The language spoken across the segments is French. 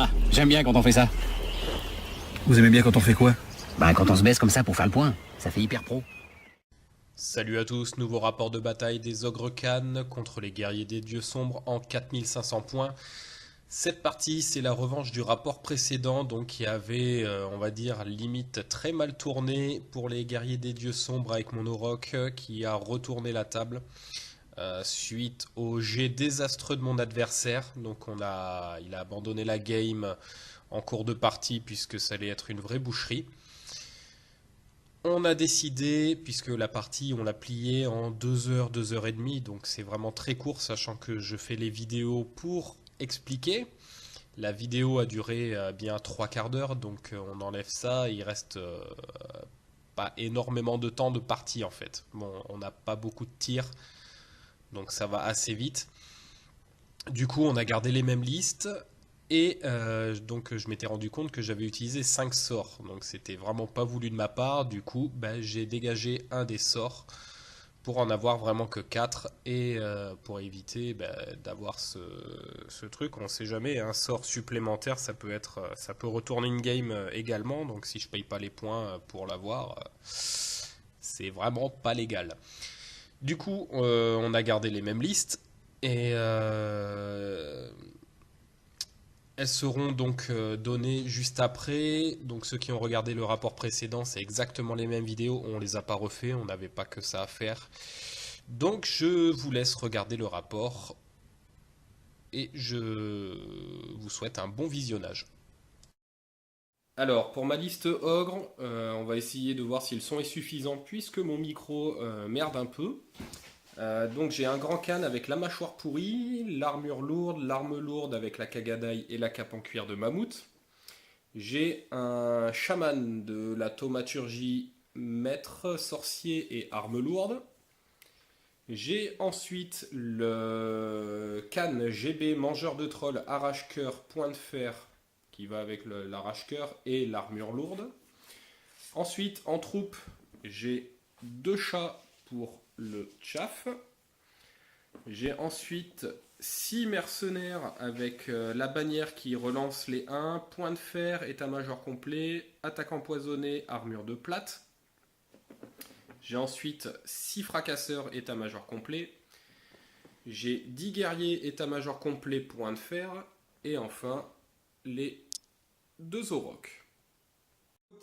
Ah, j'aime bien quand on fait ça. Vous aimez bien quand on fait quoi? Bah, quand on se baisse comme ça pour faire le point, ça fait hyper pro. Salut à tous, nouveau rapport de bataille des ogres Khan contre les guerriers des dieux sombres en 4500 points. Cette partie, c'est la revanche du rapport précédent, donc qui avait, on va dire, limite très mal tourné pour les guerriers des dieux sombres avec mon Auroch qui a retourné la table suite au jet désastreux de mon adversaire. Donc il a abandonné la game en cours de partie puisque ça allait être une vraie boucherie. On a décidé, puisque la partie on l'a pliée en 2 heures, 2 heures et demie, donc c'est vraiment très court, sachant que je fais les vidéos pour expliquer. La vidéo a duré bien 3 quarts d'heure, donc on enlève ça, il reste pas énormément de temps de partie en fait. Bon, on n'a pas beaucoup de tirs, donc ça va assez vite. Du coup, on a gardé les mêmes listes. Et donc je m'étais rendu compte que j'avais utilisé 5 sorts, donc c'était vraiment pas voulu de ma part. Du coup, j'ai dégagé un des sorts pour en avoir vraiment que 4 et pour éviter d'avoir ce truc. On sait jamais, un sort supplémentaire ça peut retourner une game également. Donc si je paye pas les points pour l'avoir, c'est vraiment pas légal. Du coup, on a gardé les mêmes listes et elles seront donc données juste après. Donc ceux qui ont regardé le rapport précédent, c'est exactement les mêmes vidéos. On les a pas refait, on n'avait pas que ça à faire. Donc je vous laisse regarder le rapport et je vous souhaite un bon visionnage. Alors pour ma liste ogre, on va essayer de voir si le son est suffisant puisque mon micro merde un peu. Donc j'ai un grand Khan avec la mâchoire pourrie, l'armure lourde, l'arme lourde avec la kagadaï et la cape en cuir de mammouth. J'ai un chaman de la thaumaturgie, maître, sorcier et arme lourde. J'ai ensuite le Khan GB, mangeur de troll, arrache-cœur, point de fer, qui va avec l'arrache-cœur et l'armure lourde. Ensuite, en troupe, j'ai 2 chats pour le chaff. J'ai ensuite 6 mercenaires avec la bannière qui relance les 1, point de fer, état-major complet, attaque empoisonnée, armure de plate. J'ai ensuite 6 fracasseurs, état-major complet. J'ai 10 guerriers, état-major complet, point de fer. Et enfin, les 2 aurochs.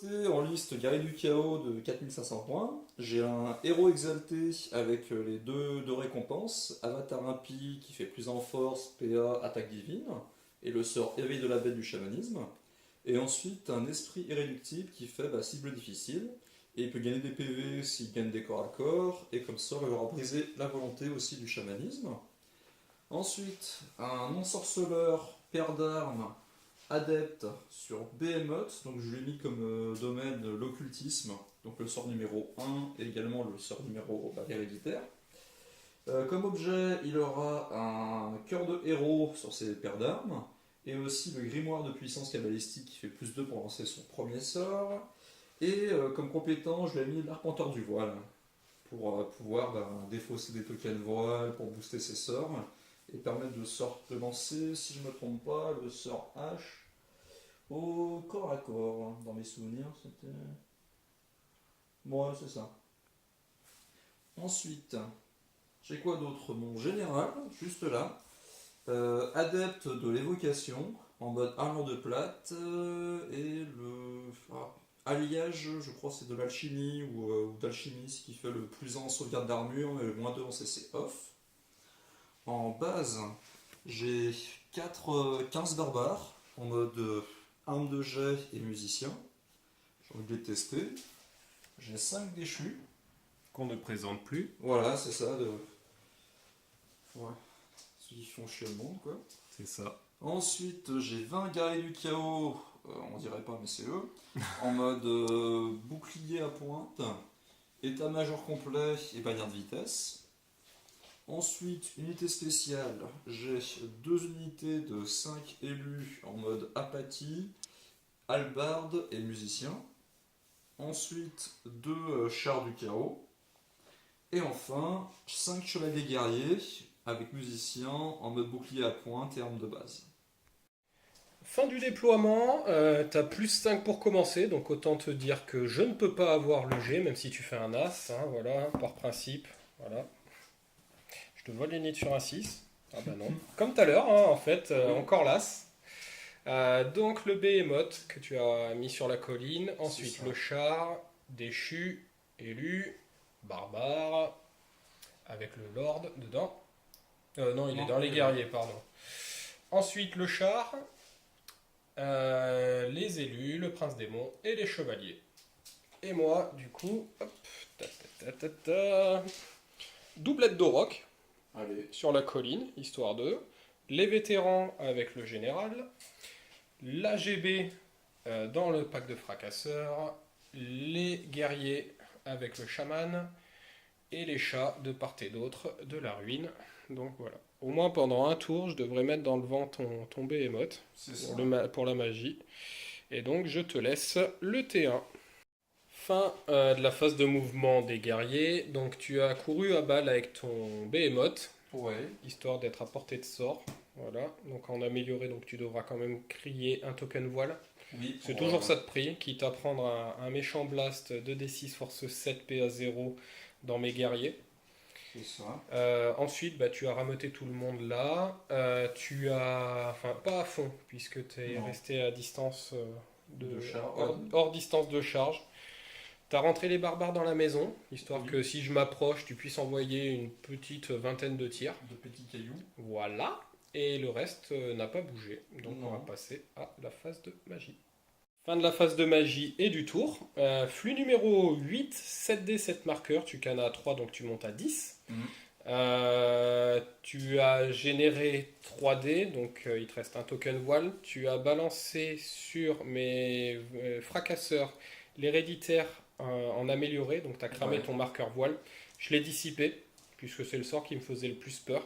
En liste guerrier du chaos de 4500 points, j'ai un héros exalté avec les deux récompenses, avatar impie qui fait plus en force, PA, attaque divine, et le sort éveil de la bête du chamanisme, et ensuite un esprit irréductible qui fait cible difficile, et il peut gagner des PV s'il gagne des corps à corps, et comme ça il aura brisé la volonté aussi du chamanisme. Ensuite, un non-sorceleur, paire d'armes, adepte sur Behemoth, donc je lui ai mis comme domaine l'occultisme, donc le sort numéro 1 et également le sort numéro héréditaire. Comme objet, il aura un cœur de héros sur ses paires d'armes, et aussi le grimoire de puissance cabalistique qui fait plus 2 pour lancer son premier sort. Et comme compétence, je lui ai mis l'arpenteur du voile, pour pouvoir défausser des tokens voile, pour booster ses sorts, et permettre de lancer, si je ne me trompe pas, le sort H au corps à corps. Dans mes souvenirs, c'était... Bon, ouais, c'est ça. Ensuite, j'ai quoi d'autre? Mon général, juste là. Adepte de l'évocation, en mode armure de plate, et le... alliage, je crois c'est de l'alchimie ou d'alchimie, ce qui fait le plus 1 en sauvegarde d'armure et le moins 2 en CC off. En base, j'ai 15 barbares en mode arme de jet et musicien. J'ai envie de les tester. J'ai 5 déchus. Qu'on ne présente plus. Voilà, c'est ça. Ouais. Ils font chier le monde, quoi. C'est ça. Ensuite, j'ai 20 guerriers du chaos. On dirait pas, mais c'est eux. En mode bouclier à pointe, état-major complet et bannière de vitesse. Ensuite, unité spéciale, j'ai 2 unités de 5 élus en mode apathie, hallebarde et musicien. Ensuite, 2 chars du chaos. Et enfin, 5 chevaliers guerriers avec musicien en mode bouclier à pointe et arme de base. Fin du déploiement, t'as plus 5 pour commencer, donc autant te dire que je ne peux pas avoir le G, même si tu fais un As, hein, voilà, par principe. Voilà. Je te vole les nids sur un 6. Ah bah non. Comme tout à l'heure, hein, en fait, encore l'As. Donc le Behemoth que tu as mis sur la colline, ensuite le char, déchu, élu, barbare, avec le Lord dedans. Non, il est dans les guerriers, pardon. Ensuite le char, les élus, le prince démon et les chevaliers. Et moi, du coup, hop, doublette d'Auroch sur la colline, histoire de. Les vétérans avec le général. L'AGB dans le pack de fracasseurs. Les guerriers avec le chaman. Et les chats de part et d'autre de la ruine. Donc voilà. Au moins pendant un tour, je devrais mettre dans le vent ton Behemoth pour la magie. Et donc je te laisse le T1. Fin de la phase de mouvement des guerriers. Donc tu as couru à balle avec ton Behemoth. Ouais. Histoire d'être à portée de sort. Voilà. Donc en amélioré, donc tu devras quand même crier un token voile. Oui, C'est toujours ça de prix. Quitte à prendre un méchant blast 2d6 force 7 PA 0 dans mes guerriers. C'est ça. Ensuite, bah, tu as rameuté tout le monde là. Tu as... Enfin, pas à fond, puisque tu es resté à distance De charge. hors distance de charge. Tu as rentré les barbares dans la maison, histoire que si je m'approche, tu puisses envoyer une petite vingtaine de tirs. De petits cailloux. Voilà. Et le reste n'a pas bougé. Donc Non. on va passer à la phase de magie. Fin de la phase de magie et du tour. Flux numéro 8, 7D, 7 marqueurs. Tu cannes à 3, donc tu montes à 10. Tu as généré 3D, donc il te reste un token voile. Tu as balancé sur mes fracasseurs l'héréditaire en amélioré, donc tu as cramé ton marqueur voile. Je l'ai dissipé, puisque c'est le sort qui me faisait le plus peur.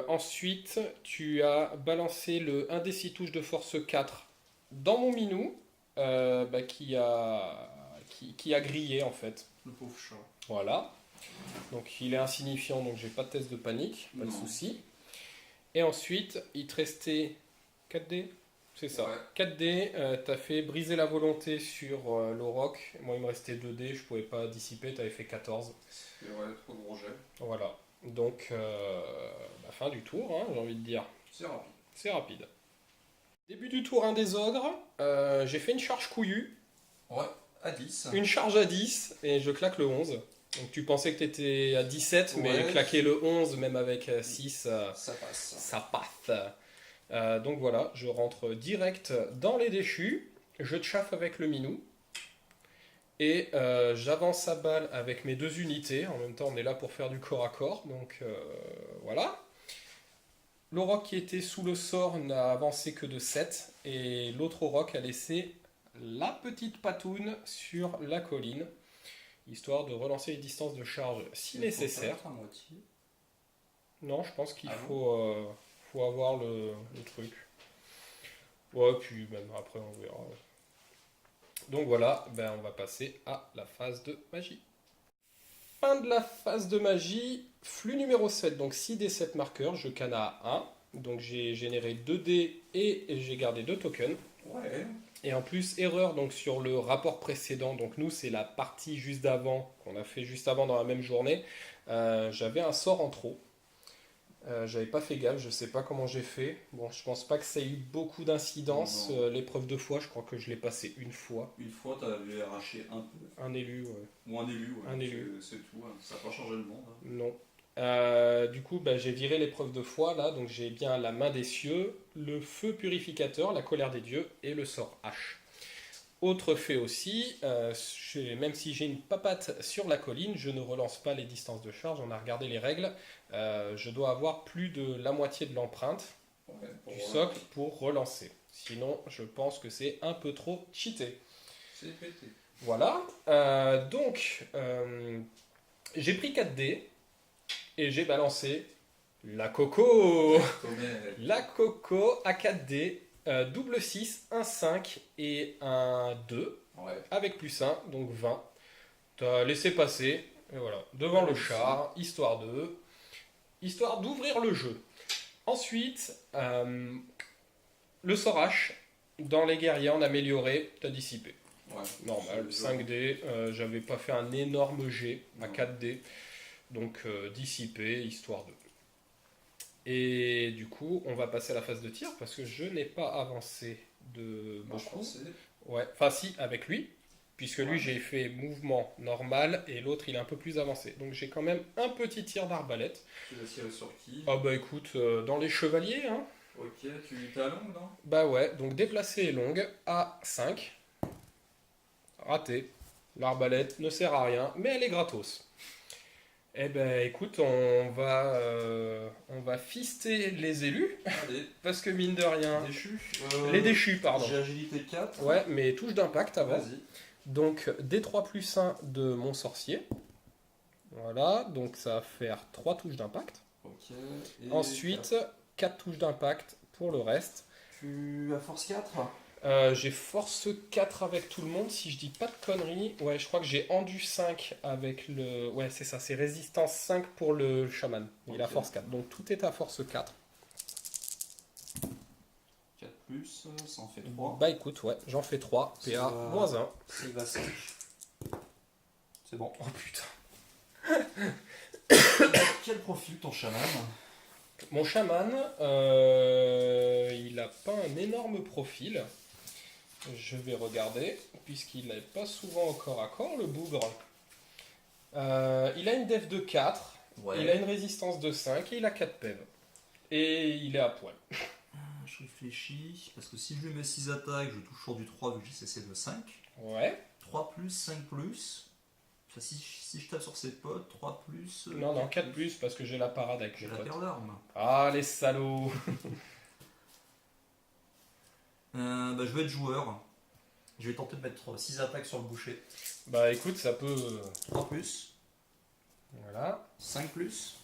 Ensuite, tu as balancé le 1 des 6 touches de force 4 dans mon minou, qui a grillé en fait. Le pauvre chat. Voilà. Donc il est insignifiant, donc j'ai pas de test de panique, pas de souci. Et ensuite, il te restait 4D, c'est ça. 4D, t'as fait briser la volonté sur l'Auroch. Moi il me restait 2D, je pouvais pas dissiper, t'avais fait 14. C'est trop gros jet. Voilà. Donc, fin du tour, hein, j'ai envie de dire. C'est rapide. C'est rapide. Début du tour 1 des ogres. J'ai fait une charge couillue. Ouais, à 10. Une charge à 10 et je claque le 11. Donc tu pensais que tu étais à 17, mais claquer le 11, même avec 6, ça passe. Ça passe. Donc voilà, je rentre direct dans les déchus. Je chauffe avec le minou. Et j'avance à balle avec mes 2 unités. En même temps, on est là pour faire du corps à corps. Donc voilà. L'Auroch qui était sous le sort n'a avancé que de 7. Et l'autre Auroch a laissé la petite patoune sur la colline. Histoire de relancer les distances de charge si nécessaire. À moitié. Non, je pense qu'il faut avoir le truc. Ouais, puis même après on verra. Donc voilà, on va passer à la phase de magie. Fin de la phase de magie, flux numéro 7, donc 6D7 marqueurs, je canne à 1. Donc j'ai généré 2D et j'ai gardé 2 tokens. Ouais. Et en plus, erreur donc sur le rapport précédent, donc nous c'est la partie juste d'avant, qu'on a fait juste avant dans la même journée. J'avais un sort en trop. J'avais pas fait gaffe, je sais pas comment j'ai fait. Bon, je pense pas que ça ait eu beaucoup d'incidence. L'épreuve de foi, je crois que je l'ai passé une fois. Une fois, t'avais arraché un peu. Un élu, ouais. Ou un élu, ouais. Un élu. C'est tout, hein. Ça n'a pas changé le monde. Hein. Non. Du coup, j'ai viré l'épreuve de foi là, donc j'ai bien la main des cieux, le feu purificateur, la colère des dieux et le sort H. Autre fait aussi, même si j'ai une papate sur la colline, je ne relance pas les distances de charge, on a regardé les règles, je dois avoir plus de la moitié de l'empreinte du socle pour relancer. Sinon, je pense que c'est un peu trop cheaté. C'est pété. Voilà, donc j'ai pris 4D et j'ai balancé la coco. La coco à 4D. Double 6, un 5 et un 2, avec plus 1, donc 20. T'as laissé passer, et voilà, devant le char, histoire d'ouvrir le jeu. Ensuite, Le sort H, dans les guerriers en amélioré, t'as dissipé. Ouais. Normal, C'est 5D, j'avais pas fait un énorme G à Non. 4D, donc dissipé, histoire de. Et du coup, on va passer à la phase de tir, parce que je n'ai pas avancé de Moi, je beaucoup. pensais. Ouais, enfin si, avec lui, puisque Ouais. lui j'ai fait mouvement normal, et l'autre il est un peu plus avancé. Donc j'ai quand même un petit tir d'arbalète. Tu vas tirer sur qui? Ah bah écoute, dans les chevaliers, hein. Ok, tu t'es à longue, non? Bah ouais, donc déplacer est longue, à 5. Raté. L'arbalète ne sert à rien, mais elle est gratos. Eh ben écoute, on va fister les élus, Allez, parce que mine de rien... déchu. Les déchus, pardon. J'ai agilité 4. Ouais, mais touche d'impact avant. Vas-y. Donc D3+1 de mon sorcier. Voilà, donc ça va faire 3 touches d'impact. Ok. Et Ensuite, 4 touches d'impact pour le reste. tu as force 4? J'ai force 4 avec tout le monde, si je dis pas de conneries. Ouais, je crois que j'ai endu 5 avec le... Ouais, c'est ça, c'est résistance 5 pour le chaman. Il a Ok. force 4, donc tout est à force 4. 4 plus, ça en fait 3. Bah écoute, ouais, j'en fais 3, Ça PA va. moins 1. S'il va 5. C'est bon. Oh putain. Quel profil ton chaman? Mon chaman, il a pas un énorme profil. Je vais regarder, puisqu'il n'est pas souvent au corps à corps, le bougre. Il a une def de 4, Ouais. il a une résistance de 5 et il a 4 PEV. Et il est à poil. Je réfléchis. Parce que si je lui mets 6 attaques, je touche sur du 3 vu que j'ai CC de 5. Ouais. 3 plus, 5 plus. Enfin, si je tape sur ses potes, 3 plus. Non, 4 plus, parce que j'ai la parade avec J'ai mes la potes. paire d'armes. Ah, les salauds. Bah, je vais être joueur. Je vais tenter de mettre 6 attaques sur le boucher. Bah écoute, ça peut... 3 plus, Voilà. 5 plus.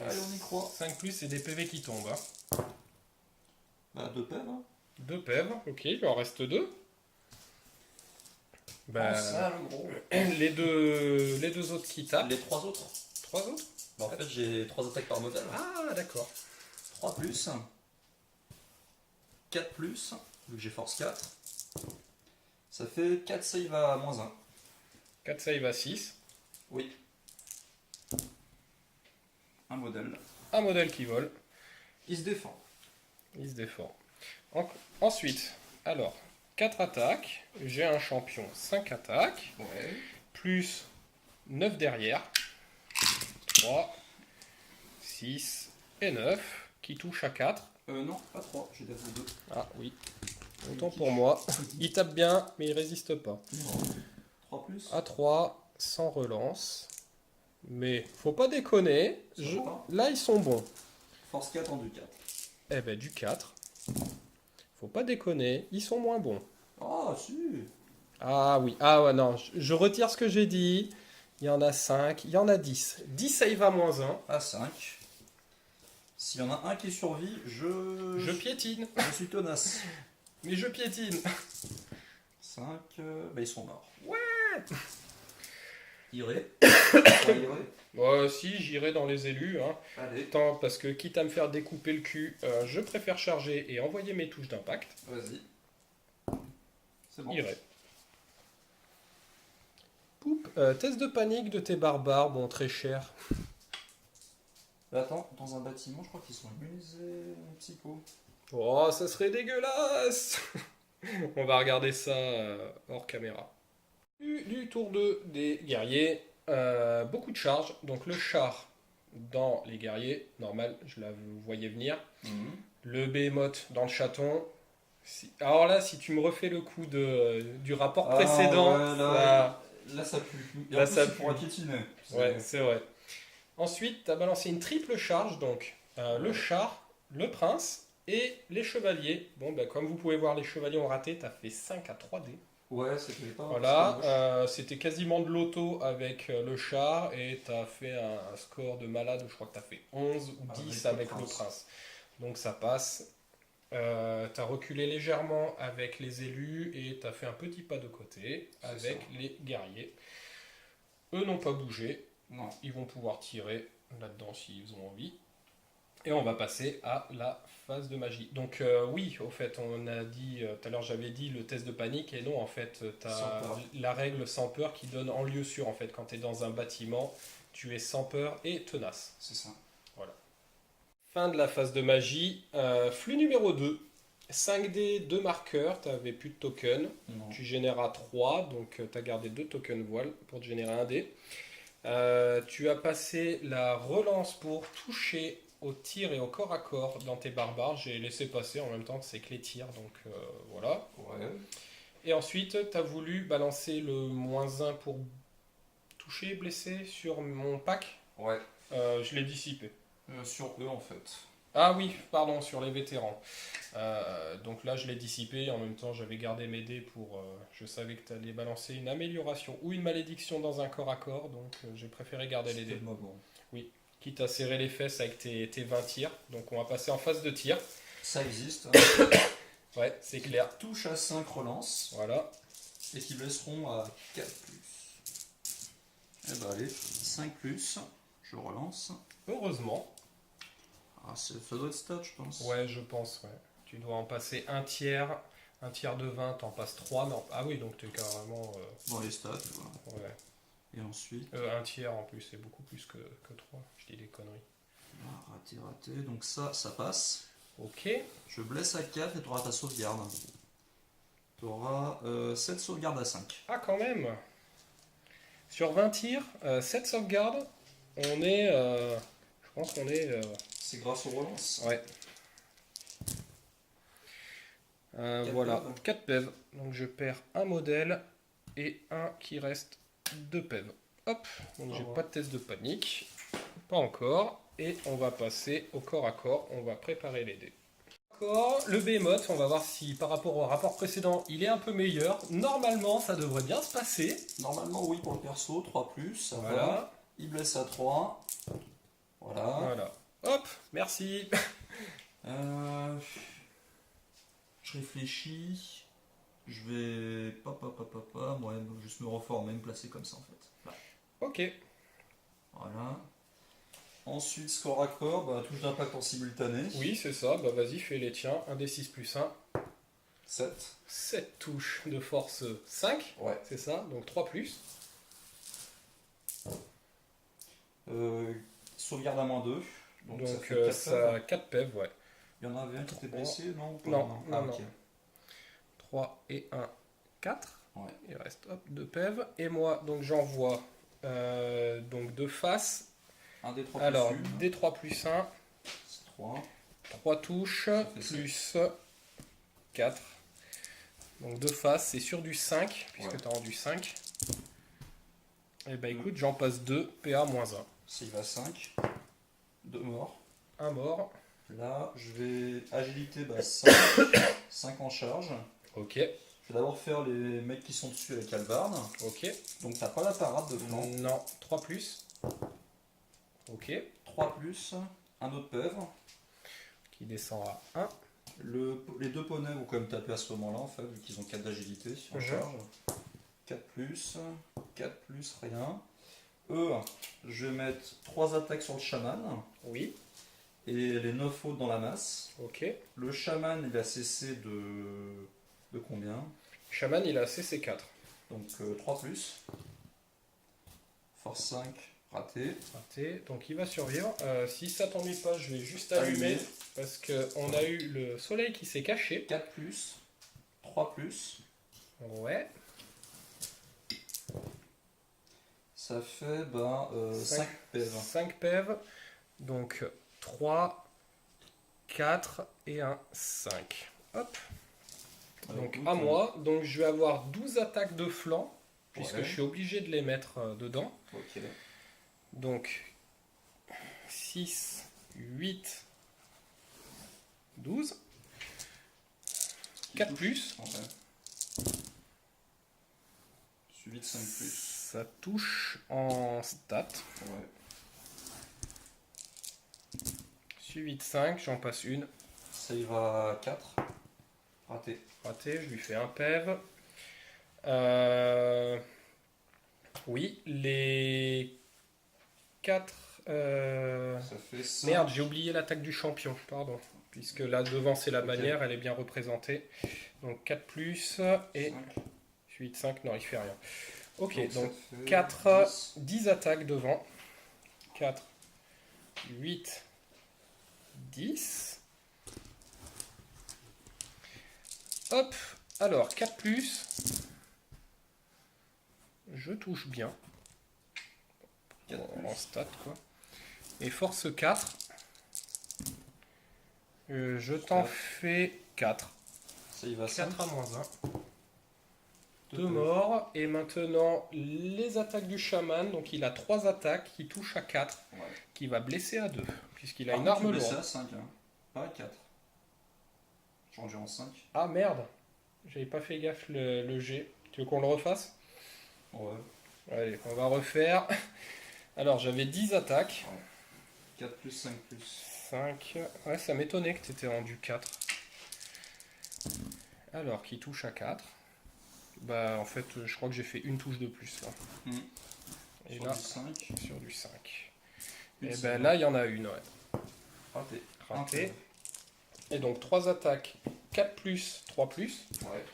Allez, on y croit. 5 plus, c'est des PV qui tombent. Hein. Bah, 2 pèves. Hein. 2 PEV, ok, il en reste 2. Bah, Oh, ça, le gros. les deux autres qui tapent. Les 3 autres. 3 autres? Bah, en fait, j'ai 3 attaques par modèle. Ah, d'accord. 3 plus. 4 plus, vu que j'ai force 4. Ça fait 4 save à moins 1. 4 save à 6. Oui. Un modèle. Un modèle qui vole. Il se défend. Il se défend. Ensuite, alors, 4 attaques. J'ai un champion 5 attaques. Ouais. Plus 9 derrière. 3, 6 et 9. Qui touche à 4. Non, pas 3, j'ai des 2. Ah oui. Autant pour moi. Il tape bien, mais il résiste pas. 3 plus. À 3, sans relance. Mais faut pas déconner. Ça va pas. Là, ils sont bons. Force 4 en 2, 4. Eh ben, du 4. Faut pas déconner. Ils sont moins bons. Ah, si. Ah oui. Ah ouais, non. Je retire ce que j'ai dit. Il y en a 5. Il y en a 10. 10 save à moins 1. À 5. S'il y en a un qui survit, Je piétine. je suis tenace. Mais je piétine. 5, bah ils sont morts. Ouais. Iré. Pas Iré. Si, j'irai dans les élus. Hein. Allez, Tant, parce que quitte à me faire découper le cul, je préfère charger et envoyer mes touches d'impact. vas-y. C'est bon. Irai. Poup. Test de panique de tes barbares, bon, très cher. Bah, attends, dans un bâtiment, je crois qu'ils sont immunisés psycho. Oh, ça serait dégueulasse. On va regarder ça hors caméra. Du tour 2 des guerriers, beaucoup de charges. Donc le char dans les guerriers, normal, je la voyais venir. Le behemoth dans le chaton. Alors là, si tu me refais le coup du rapport précédent, ouais, là, ça pue. Et Là, en plus, ça il pourra pue. piétiner. ouais, c'est vrai. Ensuite, tu as balancé une triple charge, donc le char, le prince et les chevaliers. Bon, ben, comme vous pouvez voir, les chevaliers ont raté, tu as fait 5 à 3D. Ouais, c'était pas. Voilà, c'était quasiment de l'auto avec le char et tu as fait un score de malade, je crois que tu as fait 11 ou 10 avec le prince. Donc ça passe. Tu as reculé légèrement avec les élus et tu as fait un petit pas de côté avec les guerriers. Eux n'ont pas bougé. Non. Ils vont pouvoir tirer là-dedans s'ils ont envie. Et on va passer à la phase de magie. Donc oui, au fait, on a dit, tout à l'heure j'avais dit le test de panique, et non, en fait, tu Sans as peur. la règle sans peur qui donne en lieu sûr, en fait, quand tu es dans un bâtiment, tu es sans peur et tenace. C'est ça. Voilà. Fin de la phase de magie. Flux numéro 2. 5 dés, 2 marqueurs, tu n'avais plus de tokens. Non. Tu généras 3, donc tu as gardé 2 tokens voile pour te générer un dé. Tu as passé la relance pour toucher au tir et au corps à corps dans tes barbares. J'ai laissé passer en même temps que c'est que les tirs, donc voilà. Ouais. Et ensuite, tu as voulu balancer le -1 pour toucher, blesser sur mon pack. Ouais. Je l'ai dissipé. Sur eux, en fait. Ah oui, pardon, sur les vétérans. Donc là, je l'ai dissipé. En même temps, j'avais gardé mes dés pour... je savais que tu allais balancer une amélioration ou une malédiction dans un corps à corps. Donc j'ai préféré garder les C'était dés. le moment. Quitte à serrer les fesses avec tes 20 tirs. Donc on va passer en phase de tir. Ça existe. Hein. Ouais, c'est clair. Touche à 5 relances. Voilà. Et qui blesseront à 4+. Eh ben allez, 5+. Je relance. Heureusement. Ah, ça doit être stat, je pense. Ouais, je pense, ouais. Tu dois en passer un tiers de 20, t'en passes 3. Non. Ah oui, donc t'es carrément... Dans les stats, voilà. ouais. Et ensuite... Un tiers en plus, c'est beaucoup plus que 3. Je dis des conneries. Ah, raté. Donc ça passe. Ok. Je blesse à 4 et tu auras ta sauvegarde. Tu auras 7 sauvegardes à 5. Ah, quand même. Sur 20 tirs, 7 sauvegardes, on est... je pense qu'on est... C'est grâce aux relances. ouais. Quatre Voilà, PEV. 4 PEV. Donc je perds un modèle et un qui reste 2 PEV. Hop, donc j'ai revoir. pas de test de panique. Pas encore. Et on va passer au corps à corps. On va préparer les dés. Le Behemoth, on va voir si par rapport au rapport précédent, il est un peu meilleur. Normalement, ça devrait bien se passer. Normalement, oui, pour le perso, 3+, ça va. Voilà. Il blesse à 3. Voilà. Voilà. Hop, merci. Je réfléchis. Je vais... Moi, juste me reformer, me placer comme ça, en fait. Là. Ok. Voilà. Ensuite, score à corps, bah, touche d'impact en simultané. Oui, c'est ça. Bah vas-y, fais les tiens. 1d6 plus 1. 7. 7 touches de force 5. Ouais. C'est ça. Donc 3 plus. Sauvegarde à -2. Donc ça fait 4 ça 4 PEV, ouais. Il y en avait un qui était blessé, non? Non, Ah, non, ok. non. 3 et 1, 4. Ouais. Il reste hop, 2 PEV. Et moi, donc j'envoie donc de face. Un des 3 Alors, plus 1. D3 plus 1. C'est 3. 3 touches fait plus 4. Donc de face, c'est sur du 5, puisque Ouais. tu as rendu 5. Et bah écoute, j'en passe 2, PA moins 1. S'il va 5. 2 morts. Un mort. Là, je vais agilité 5. 5 en charge. Ok, Je vais d'abord faire les mecs qui sont dessus avec Albarn. ok. Donc t'as pas la parade de flanc. Non, 3 plus. Ok, 3+, un autre PEV. qui descend à 1. Les deux poneys vont quand même taper à ce moment-là, en fait, vu qu'ils ont 4 d'agilité en Mhm. charge. 4+, 4+, rien. Eux, je vais mettre 3 attaques sur le chaman Oui, et les 9 autres dans la masse. ok. Le chaman, il va cesser de combien? Shaman, il a CC4. Donc 3+. Force 5, raté. Raté, donc il va survivre. Si ça t'ennuie pas, je vais juste allumer. Allumé. Parce qu'on a eu le soleil qui s'est caché. 4+, 3+. Ouais. Ça fait 5 PV. 5 PEV. Donc 3, 4 et un 5. Hop. Donc à moi. Donc je vais avoir 12 attaques de flanc. Puisque Ouais. je suis obligé de les mettre dedans. Ok. Donc 6, 8, 12. 4 plus. Ouais. Suivi de 5+. Ça touche en stat. Ouais. Suivi de 5, j'en passe une. Ça ira à 4. Raté. Raté, je lui fais un PEV. Oui, les 4 Ça fait 5. Merde, j'ai oublié l'attaque du champion, pardon. Puisque là devant c'est la bannière, elle est bien représentée. Donc 4 plus et 8, 5, non il fait rien. Ok, donc 4, 10 attaques devant. 4, 8, 10. Hop, alors 4 plus. Je touche bien. En stat quoi. Et force 4. Je t'en fais 4. Ça y va 4 à5. moins 1. 2 morts. Et maintenant, les attaques du chaman. Donc il a 3 attaques qui touchent à 4. Ouais. Qui va blesser à 2. Puisqu'il a Par une contre, arme tu blesses lourde. à 5, hein. Pas à 4. J'ai rendu en 5. Ah merde. J'avais pas fait gaffe le G. Tu veux qu'on le refasse? Ouais. Allez, on va refaire. Alors j'avais 10 attaques. 4 plus 5 plus. 5. Ouais, ça m'étonnait que tu étais rendu 4. Alors, qui touche à 4. Bah, en fait, je crois que j'ai fait une touche de plus là. Et Sur là, du 5. sur du 5. Une Et seconde. ben là, il y en a une, ouais. Raté. Raté. Et donc, 3 attaques. 4 plus, 3 plus. Ouais.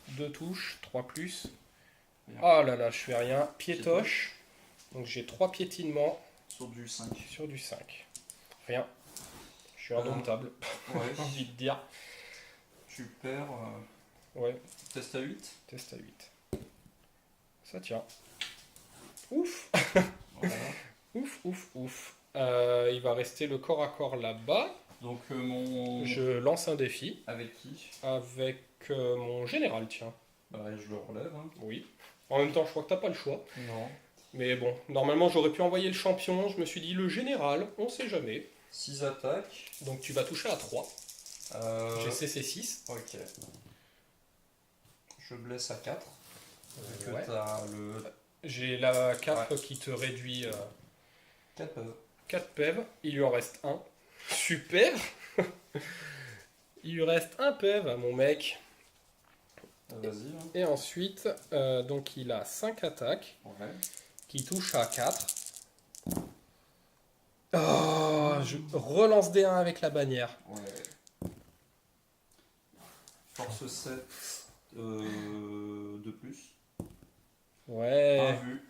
2 touches, 3 plus. Rien. Oh là là, je fais rien. Piétoche. Donc, j'ai 3 piétinements Sur du 5. sur du 5. Rien. Je suis indomptable, Ouais. j'ai envie de dire. Tu perds. Ouais, Test à 8. test à 8. Ça tient. Ouf. Voilà. Ouf, ouf, ouf. Il va rester le corps à corps là-bas. Donc mon. Je lance un défi Avec qui? avec mon général, tiens. Bah je le relève. Hein. Oui. En même temps, je crois que t'as pas le choix. Non. Mais bon, normalement, j'aurais pu envoyer le champion. Je me suis dit, le général, on sait jamais. 6 attaques. Donc tu vas toucher à 3. J'ai CC 6. Ok. Je blesse à 4. Vu que Ouais. t'as le. J'ai la cape qui te réduit 4 peuvent. 4 PEV. Il lui en reste 1. Super. Il lui reste un PEV à mon mec. Vas-y. Hein. Et ensuite, donc il a 5 attaques Ouais. qui touchent à 4. Oh, je relance D1 avec la bannière. Ouais. Force 7. De plus. Ouais. Un vu.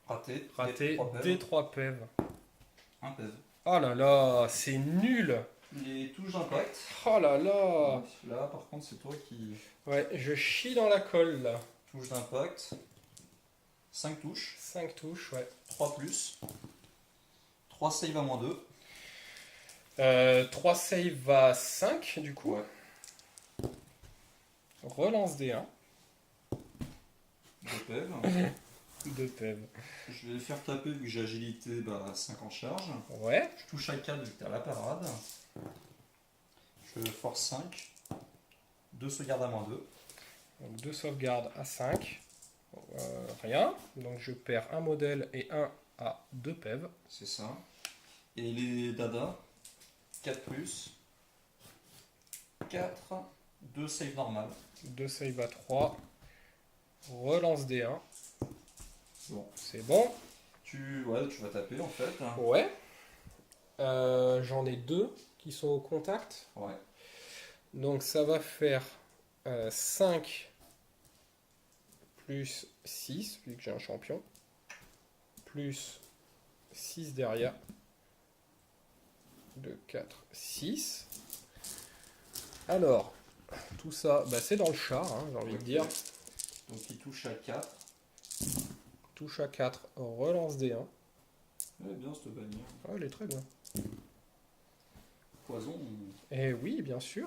Raté. Raté. D3 D3 PEV. Un PEV. Oh là là, c'est nul. Les touches d'impact. Oh là là. Là, par contre, c'est toi qui. Ouais, je chie dans la colle là. Touche d'impact. 5 touches. 5 touches, ouais. 3 plus. 3 save à moins 2. 3 save à 5 du coup. Ouais. Relance D1. 2 PEV. 2 PEV. Je vais les faire taper vu que j'ai agilité 5 en charge. Ouais. Je touche à 4 vu que t'as la parade. Je force 5. 2 sauvegardes à moins 2. Donc 2 sauvegardes à 5. Rien. Donc je perds un modèle et un à 2 PEV. C'est ça. Et les dadas. 4 plus. 4. 2 save normal. 2 save à 3. Relance D1. Bon. C'est bon. Tu vas taper en fait. Ouais. J'en ai 2 qui sont au contact. Ouais. Donc ça va faire 5 plus 6, vu que j'ai un champion. Plus 6 derrière. 2, 4, 6. Alors, tout ça, bah, c'est dans le char, hein, j'ai envie de dire. Donc il touche à 4. Touche à 4, relance D1. Elle est bien cette bannière. Ah, elle est très bien. Poison. Et oui, bien sûr.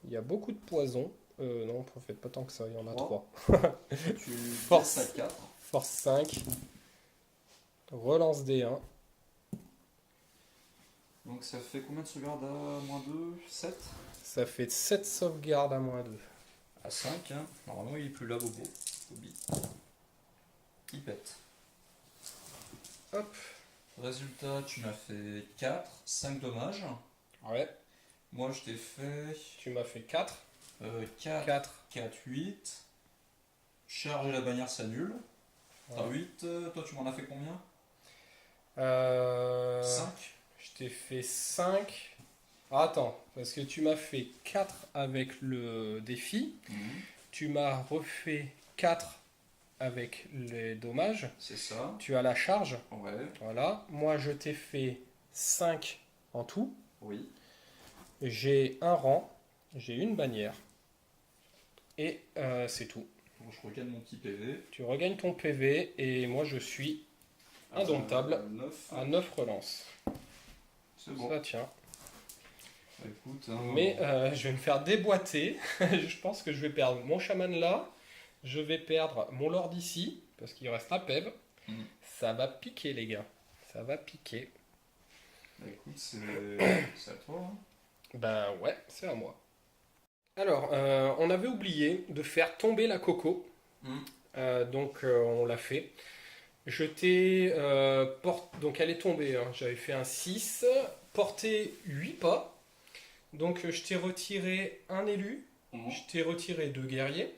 Il y a beaucoup de poison. Non, en fait, pas tant que ça, il y en a 3. Tu Force. forces à 4. Force 5. Relance D1. Donc ça fait combien de sauvegardes à moins 2? 7. Ça fait 7 sauvegardes à moins 2. À 5. Hein. Normalement il est plus là, Bobo. Bobby. Il pète. Hop. Résultat, tu m'as fait 4. 5 dommages. Ouais. Moi je t'ai fait Tu m'as fait 4. 4. 4. 4, 8. Charge et la bannière s'annule. T'as Ouais. 8. Toi tu m'en as fait combien? 5. Je t'ai fait 5. Ah, attends, parce que tu m'as fait 4 avec le défi. Tu m'as refait 4 avec les dommages. C'est ça. Tu as la charge. Ouais. Voilà. Moi, je t'ai fait 5 en tout. Oui. J'ai un rang. J'ai une bannière. Et c'est tout. Bon, je regagne mon petit PV. Tu regagnes ton PV et moi, je suis indomptable 9. à 9 relances. C'est bon. Ça tient. Bah, écoute, hein, Mais je vais me faire déboîter. Je pense que je vais perdre mon chaman là. Je vais perdre mon lord ici. Parce qu'il reste un PEV. Ça va piquer, les gars. Ça va piquer. Bah, écoute, c'est à toi. Hein. Ben ouais, c'est à moi. Alors, on avait oublié de faire tomber la coco. Donc, on l'a fait. Je t'ai... donc, elle est tombée. Hein. J'avais fait un 6. Porté 8 pas. Donc je t'ai retiré un élu, je t'ai retiré 2 guerriers,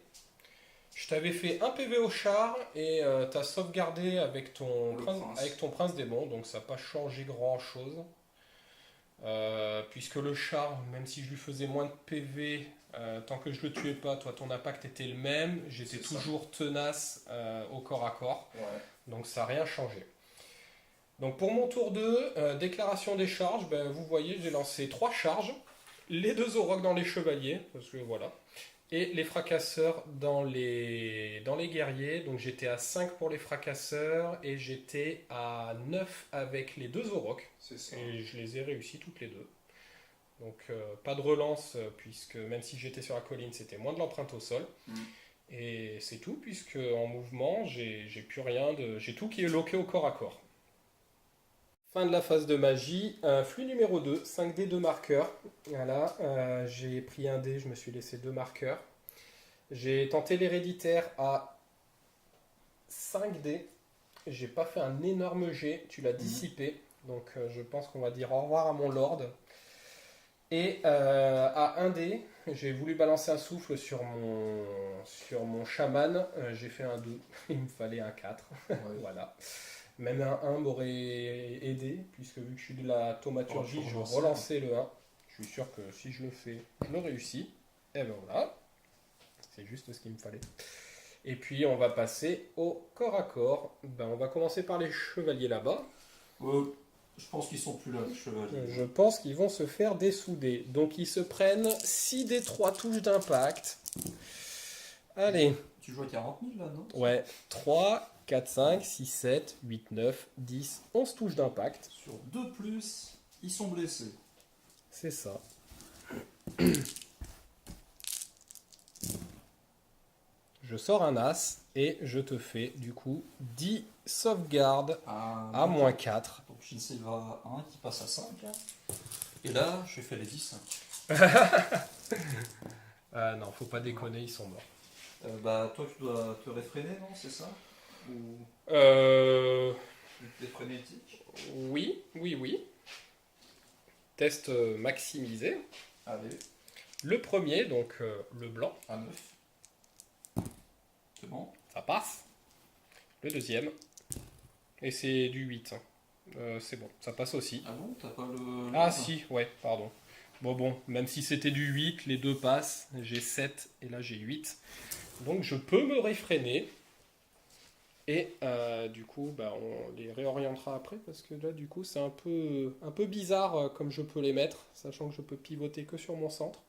je t'avais fait un PV au char et t'as sauvegardé avec ton prince démon, donc ça n'a pas changé grand chose. Puisque le char, même si je lui faisais moins de PV, tant que je le tuais pas, toi ton impact était le même, j'étais toujours tenace au corps à corps, donc ça n'a rien changé. Donc pour mon tour 2, déclaration des charges, ben, vous voyez j'ai lancé 3 charges. Les 2 aurochs dans les chevaliers, parce que voilà, et les fracasseurs dans les guerriers. Donc j'étais à 5 pour les fracasseurs et j'étais à 9 avec les 2 aurochs. C'est ça. Et je les ai réussis toutes les 2. Donc pas de relance, puisque même si j'étais sur la colline, c'était moins de l'empreinte au sol. Et c'est tout, puisque en mouvement, j'ai plus rien de. J'ai tout qui est loqué au corps à corps. Fin de la phase de magie, flux numéro 2, 5 dés, 2 marqueurs. Voilà, j'ai pris un dé, je me suis laissé 2 marqueurs. J'ai tenté l'héréditaire à 5 dés. J'ai pas fait un énorme jet, tu l'as dissipé. Donc je pense qu'on va dire au revoir à mon lord. Et à 1 dé, j'ai voulu balancer un souffle sur mon chaman. J'ai fait un 2, il me fallait un 4. Voilà. Même un 1 m'aurait aidé, puisque vu que je suis de la thaumaturgie, je relançais le 1. Je suis sûr que si je le fais, je le réussis. Et ben voilà, c'est juste ce qu'il me fallait. Et puis on va passer au corps à corps. Ben, on va commencer par les chevaliers là-bas. Je pense qu'ils sont plus là, les chevaliers. Je pense qu'ils vont se faire dessouder. Donc ils se prennent 6 des 3 touches d'impact. Allez. Tu joues à 40 000 là, non? Ouais, 3... 4, 5, 6, 7, 8, 9, 10, 11 touches d'impact. Sur 2 plus, ils sont blessés. C'est ça. Je sors un as et je te fais du coup 10 sauvegardes à moins 4. Donc Shinsei va à 1 qui passe à 5. Et là, je fais les 10. Non, faut pas déconner, ils sont morts. Bah toi tu dois te réfréner, non? C'est ça? Ou des frénétiques? Oui. Test maximisé. Allez. Le premier, donc le blanc. À 9. C'est bon. Ça passe. Le deuxième. Et c'est du 8. C'est bon, ça passe aussi. Ah bon, t'as pas le... Ah si, ouais, pardon. Bon, même si c'était du 8, les deux passent. J'ai 7 et là j'ai 8. Donc je peux me réfréner. Et du coup, bah, on les réorientera après parce que là, du coup, c'est un peu bizarre comme je peux les mettre, sachant que je peux pivoter que sur mon centre.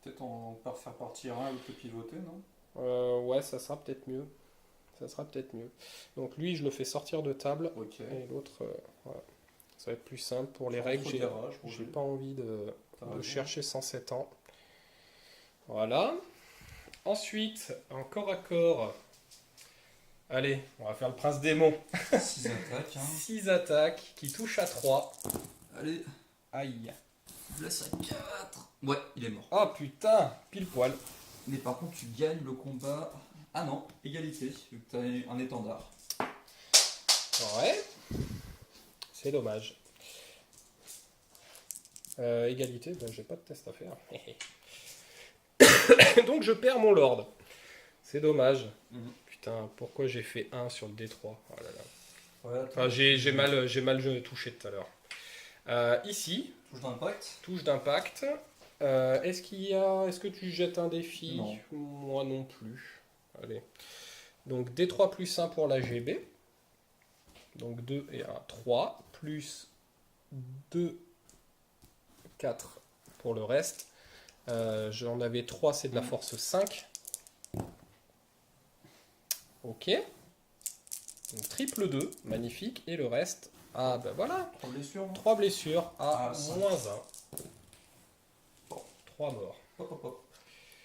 Peut-être on peut faire partir un, il peut pivoter, non? Ouais, ça sera peut-être mieux. Donc lui, je le fais sortir de table. Ok. Et l'autre, voilà. Ça va être plus simple pour les Sans règles. trop de garage, J'ai pas envie de raison. chercher 107 ans. Voilà. Ensuite, en corps à corps. Allez, on va faire le prince démon. 6 attaques. 6 attaques qui touchent à 3. Allez, Aïe. blesse à 4. Ouais, il est mort. Oh putain, pile poil. Mais par contre, tu gagnes le combat. Ah non, égalité, vu que t'as un étendard. Ouais. C'est dommage. Égalité, ben, j'ai pas de test à faire. Donc je perds mon lord. C'est dommage. Putain, pourquoi j'ai fait 1 sur le D3? Oh là là. Ouais, Enfin, j'ai mal touché tout à l'heure. Ici, touche d'impact. touche d'impact. Est-ce que tu jettes un défi? Non. Moi non plus. Allez. Donc D3 plus 1 pour la GB. Donc 2 et 1, 3. Plus 2, 4 pour le reste. J'en avais 3, c'est de la force 5. Ok. Donc triple 2, magnifique. Et le reste, ah ben voilà. 3 blessures. 3 blessures à cinq. moins 1. Bon. 3 morts. Hop, hop, hop.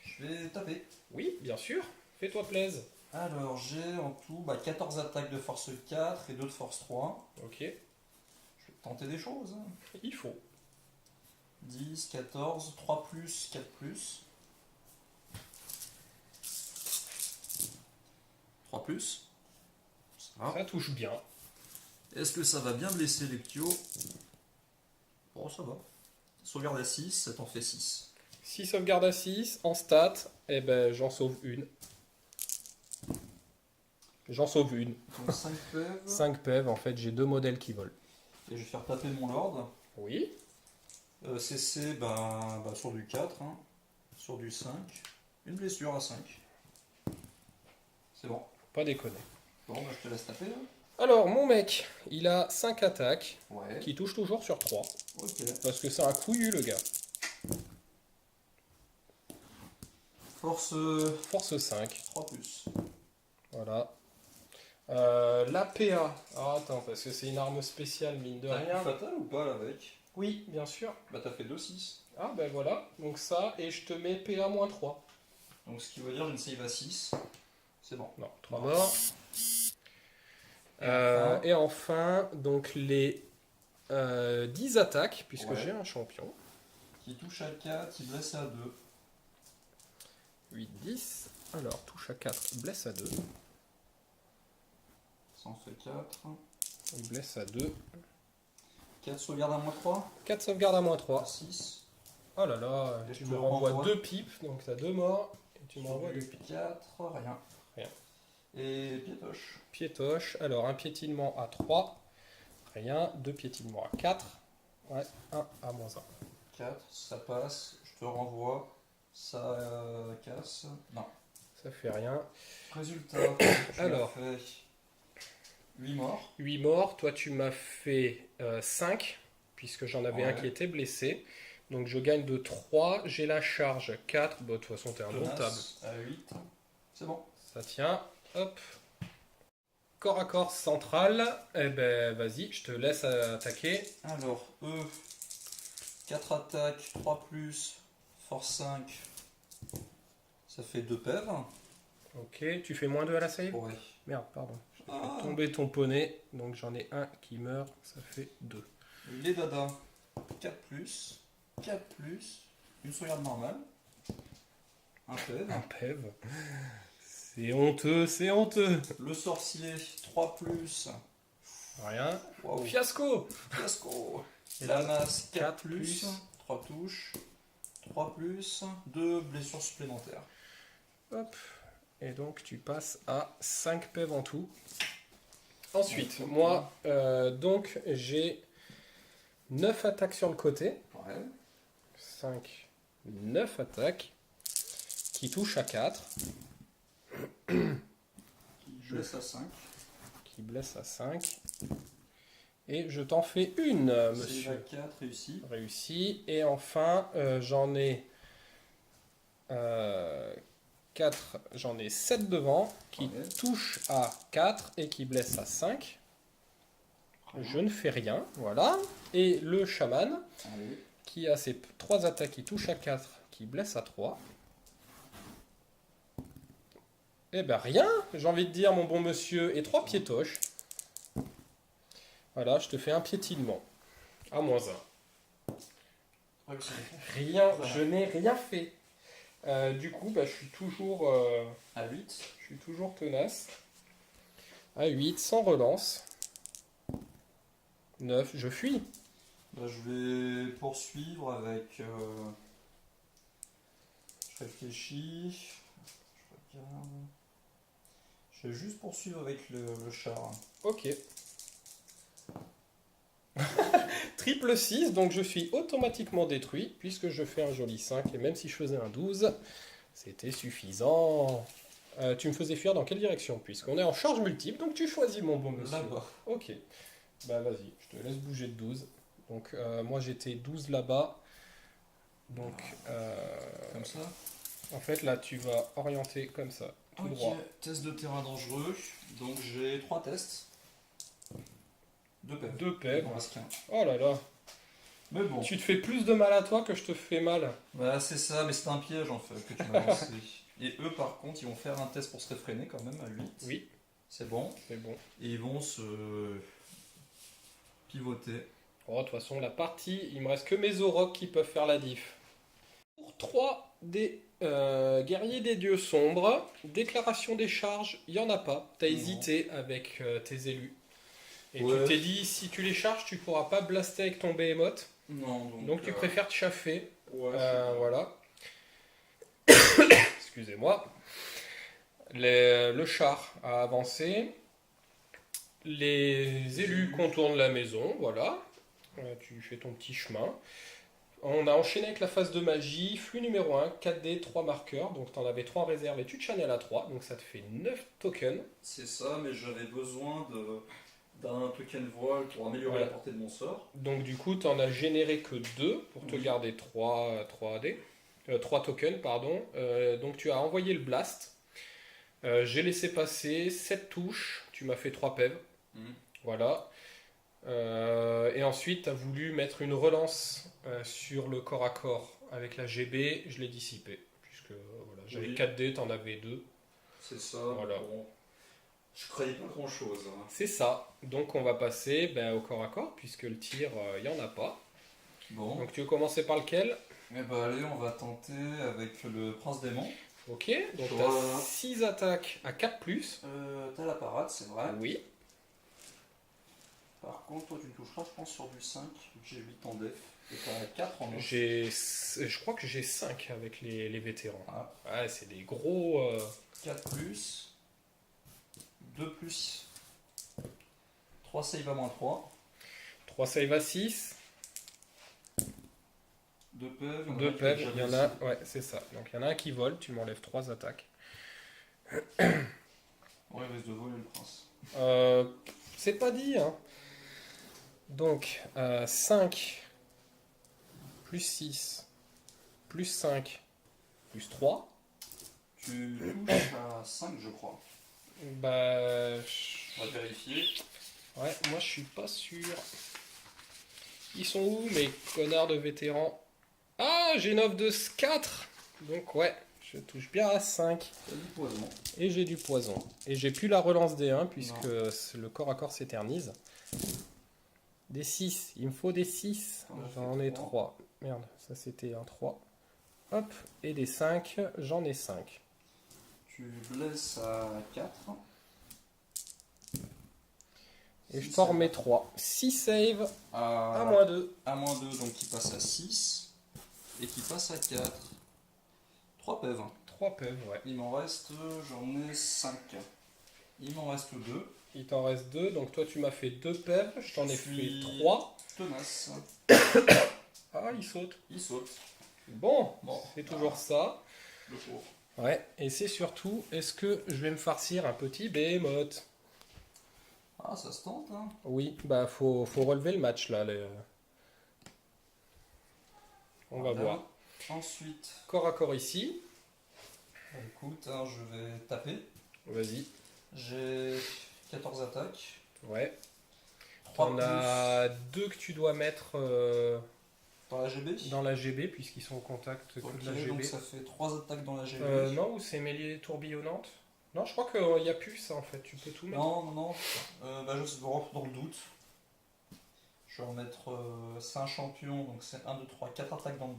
Je vais taper. Oui, bien sûr. Fais-toi plaisir. Alors, j'ai en tout 14 attaques de force 4 et 2 de force 3. Ok. Je vais tenter des choses. Il faut. 10, 14, 3 plus, 4 plus. 3 plus. Ça va. Ça touche bien. Est-ce que ça va bien blesser les ptios? Bon, ça va. Sauvegarde à 6, ça t'en fait 6. 6 sauvegardes à 6 en stat, eh ben j'en sauve une. J'en sauve une. Donc 5 PEV. 5 PEV, en fait, j'ai 2 modèles qui volent. Et je vais faire taper mon lord. Oui. CC sur du 4, hein. Sur du 5. Une blessure à 5. C'est bon. Pas déconner. Bon, je te laisse taper là. Alors, mon mec, il a 5 attaques, Ouais. qui touchent toujours sur 3. Ok. Parce que c'est un couillu, le gars. Force Force 5. 3 plus. Voilà. La PA. Alors attends, parce que c'est une arme spéciale, mine de T'as rien. coup fatal ou pas là avec? Oui, bien sûr. Bah t'as fait 2-6. Ah ben voilà, donc ça, et je te mets PA-3. Donc ce qui veut dire j'ai une save à 6. C'est bon. Non, 3 morts. enfin. Et enfin, donc les 10 attaques, puisque Ouais. j'ai un champion. Qui touche à 4, il blesse à 2. 8, 10. Alors, touche à 4, blesse à 2. Ça en fait 4. Il blesse à 2. 4 sauvegarde à moins 3. 4 sauvegardes à moins 3. 6. Oh là là, Et tu je me te renvoies renvoie. 2 pipes, donc t'as 2 morts. Et tu me renvoies 2 pipes. 4, rien. Rien. Et piétoche. Piétoche. Alors, un piétinement à 3. Rien. 2 piétinements à 4. Ouais, 1 à moins 1. 4, ça passe. Je te renvoie. Ça casse. Non. Ça fait rien. Résultat. Alors. Je fais 8 morts. 8 morts. Toi, tu m'as fait 5, puisque j'en avais un Ouais. qui était blessé. Donc, je gagne de 3. J'ai la charge 4. Bah, de toute façon, t'es indomptable. Tenace à 8. C'est bon. Ça tient. Hop. Corps à corps central. Eh ben, vas-y, je te laisse attaquer. Alors, 4 attaques, 3 plus, force 5. Ça fait 2 PEV. Ok, tu fais moins 2 à la save. Ouais. Merde, pardon. Je t'ai Ah. fait tomber ton poney. Donc, j'en ai un qui meurt. Ça fait 2. Les dada. 4 plus, 4 plus, une sauvegarde normale. Un PEV. Un PEV. C'est honteux, c'est honteux. Le sorcier, 3 plus. Rien. Waouh. Fiasco. Fiasco. Et la masse, 4 4 plus, plus. 3 touches, 3 plus, 2 blessures supplémentaires. Hop. Et donc, tu passes à 5 PEV en tout. Ensuite, moi, donc, j'ai 9 attaques sur le côté. Ouais. 5, 9 attaques qui touchent à 4, Qui blesse à 5. qui blessent à 5. Et je t'en fais une, C'est monsieur. la 4 réussi. Réussi. Et enfin, j'en ai 4, j'en ai 7 devant qui Ouais. touchent à 4 et qui blessent à 5. Je ne fais rien, voilà. Et le chaman Allez. qui a ses 3 attaques qui touchent à 4, qui blessent à 3. Eh ben rien, j'ai envie de dire, mon bon monsieur, et 3 piétoches. Voilà, je te fais un piétinement. À moins 1. Réussi. Rien, Voilà. je n'ai rien fait. Du coup, bah, je suis toujours À 8. tenace. À 8, sans relance. 9, je fuis. Bah, je vais poursuivre avec. Je réfléchis. Je regarde. Je vais juste poursuivre avec le char. Ok. Triple 6, donc je suis automatiquement détruit, puisque je fais un joli 5, et même si je faisais un 12, c'était suffisant. Tu me faisais fuir dans quelle direction? Puisqu'on est en charge multiple, donc tu choisis mon bon monsieur. Là-bas. Ok. Bah vas-y, je te laisse bouger de 12. Donc moi j'étais 12 là-bas. Donc Comme ça. en fait là tu vas orienter comme ça, tout droit. Test de terrain dangereux. Donc j'ai 3 tests. 2 pèves. 2 pèves. Il m'en reste qu'un. Oh là là. Mais bon. Tu te fais plus de mal à toi que je te fais mal. Bah c'est ça, mais c'est un piège en fait que tu m'as lancé. Et eux par contre ils vont faire un test pour se réfréner quand même à 8. Oui, C'est bon. c'est bon. Et ils vont se pivoter. Oh, de toute façon, la partie, il me reste que mes aurochs qui peuvent faire la diff. Pour 3 des guerriers des dieux sombres, déclaration des charges, il n'y en a pas. Tu as Non. hésité avec tes élus. Et Ouais. tu t'es dit, si tu les charges, tu pourras pas blaster avec ton behemoth. Non, Donc tu préfères te chaffer. Ouais, Voilà. Excusez-moi. Le char a avancé. Les élus contournent la maison, voilà. Tu fais ton petit chemin. On a enchaîné avec la phase de magie, flux numéro 1, 4D, 3 marqueurs, donc tu en avais 3 en réserve et tu channels à 3, donc ça te fait 9 tokens. C'est ça, mais j'avais besoin d'un token voile pour améliorer Ouais. la portée de mon sort. Donc du coup, tu en as généré que 2 pour te Oui. garder 3 tokens, pardon. Donc tu as envoyé le blast. J'ai laissé passer 7 touches, tu m'as fait 3 pèves. Voilà. Et ensuite, tu as voulu mettre une relance sur le corps à corps avec la GB, je l'ai dissipé. Puisque voilà, j'avais Oui. 4D, tu en avais 2. C'est ça. Voilà. Bon, je croyais pas grand chose. C'est ça. Donc on va passer au corps à corps, puisque le tir, il n'y en a pas. Bon. Donc tu veux commencer par lequel? Eh ben allez, on va tenter avec le prince démon. Ok, donc tu Voilà. as 6 attaques à 4+. T'as la parade, c'est vrai. Oui. Par contre, toi tu toucheras, je pense, sur du 5, vu que j'ai 8 en def. Et t'as 4 en off. Je crois que j'ai 5 avec les vétérans. Ah. Ouais, c'est des gros... 4 plus, 2 plus, 3 save à moins 3, 3 save à 6. 2 pèves. 2 pèves, il y en a... Ouais, c'est ça. Donc il y en a un qui vole, tu m'enlèves 3 attaques. Ouais, il risque de voler le prince. C'est pas dit, hein. Donc, 5, plus 6, plus 5, plus 3. Tu touches à 5, je crois. Bah... On va vérifier. Ouais, moi je suis pas sûr. Ils sont où mes connards de vétérans? Ah, j'ai une offre de 4. Donc ouais, je touche bien à 5. T'as du poison. Et j'ai du poison. Et j'ai plus la relance des 1 puisque le corps à corps s'éternise. Des 6, il me faut des 6. T'en as J'en fait ai 3. Merde, ça c'était un 3. Hop, et des 5, j'en ai 5. Tu blesses à 4. Et je t'en remets 3. 6 save à À moins 2. À moins 2, donc qui passe à 6. Et qui passe à 4. 3 pèves. 3 pèves, ouais. Il m'en reste, j'en ai 5. Il m'en reste 2. Il t'en reste 2, donc toi tu m'as fait 2 pèves, je t'en ai Je fait suis 3. Tenace. Ah, il saute. Il saute. Bon, Bon, c'est toujours ça. le pauvre. Ouais, et c'est surtout, est-ce que je vais me farcir un petit behemoth? Ah, ça se tente, hein. Oui, bah faut relever le match là. On va Voilà. voir. Ensuite, Corps à corps ici. écoute, hein, je vais taper. Vas-y. J'ai 14 attaques. Ouais. 3 On plus a 2 que tu dois mettre dans la GB. dans la GB puisqu'ils sont en contact que Ok, de la GB. donc ça fait 3 attaques dans la GB. Non, ou c'est mêlée tourbillonnante? Non, je crois qu'il n'y a plus ça en fait. Tu peux tout mettre. Non. Bah, je suis vraiment dans le doute. Je vais en mettre 5 champions, donc c'est 1, 2, 3, 4 attaques dans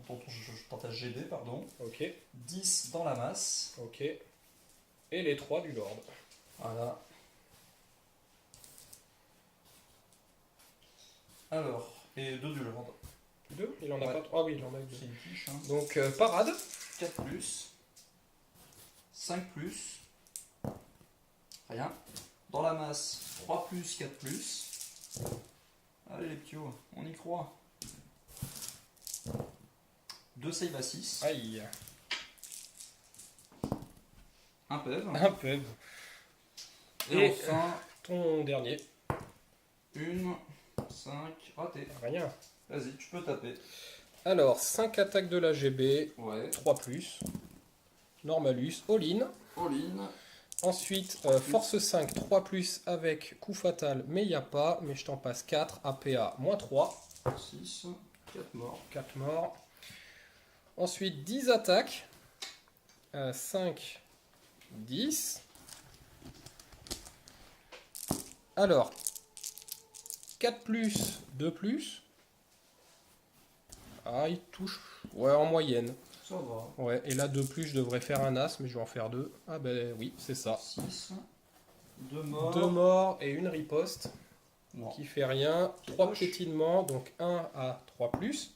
ta GB, pardon. Ok, 10 dans la masse. ok. Et les 3 du Lord. Voilà. Alors, et 2 du Lord. 2? Il en a Ouais. pas 3. Ah oui, il en a 2. C'est une quiche, hein. Donc, parade. 4 plus. 5 plus. Rien. Dans la masse, 3 plus, 4 plus. Allez les piots, on y croit. 2 save à 6. Aïe. Un PEV. Un peu. Et enfin, Ton dernier. 1, 5, raté. Rien. Vas-y, tu peux taper. Alors, 5 attaques de l'AGB, Ouais. 3+, Normalus, all-in. All-in. Ensuite, force 5, 3+, avec coup fatal, mais il n'y a pas, mais je t'en passe 4, APA, moins 3, 6, 4 morts. 4 morts. Ensuite, 10 attaques, 5, 10. Alors, 4+, 2+. Ah, il touche, ouais, en moyenne. Ça va. Ouais, et là, 2+, je devrais faire un as, mais je vais en faire 2. Ah ben oui, c'est ça. 6, 2 morts. 2 morts et une riposte Non. qui fait rien. Qui 3 touche. piétinements, donc 1 à 3+,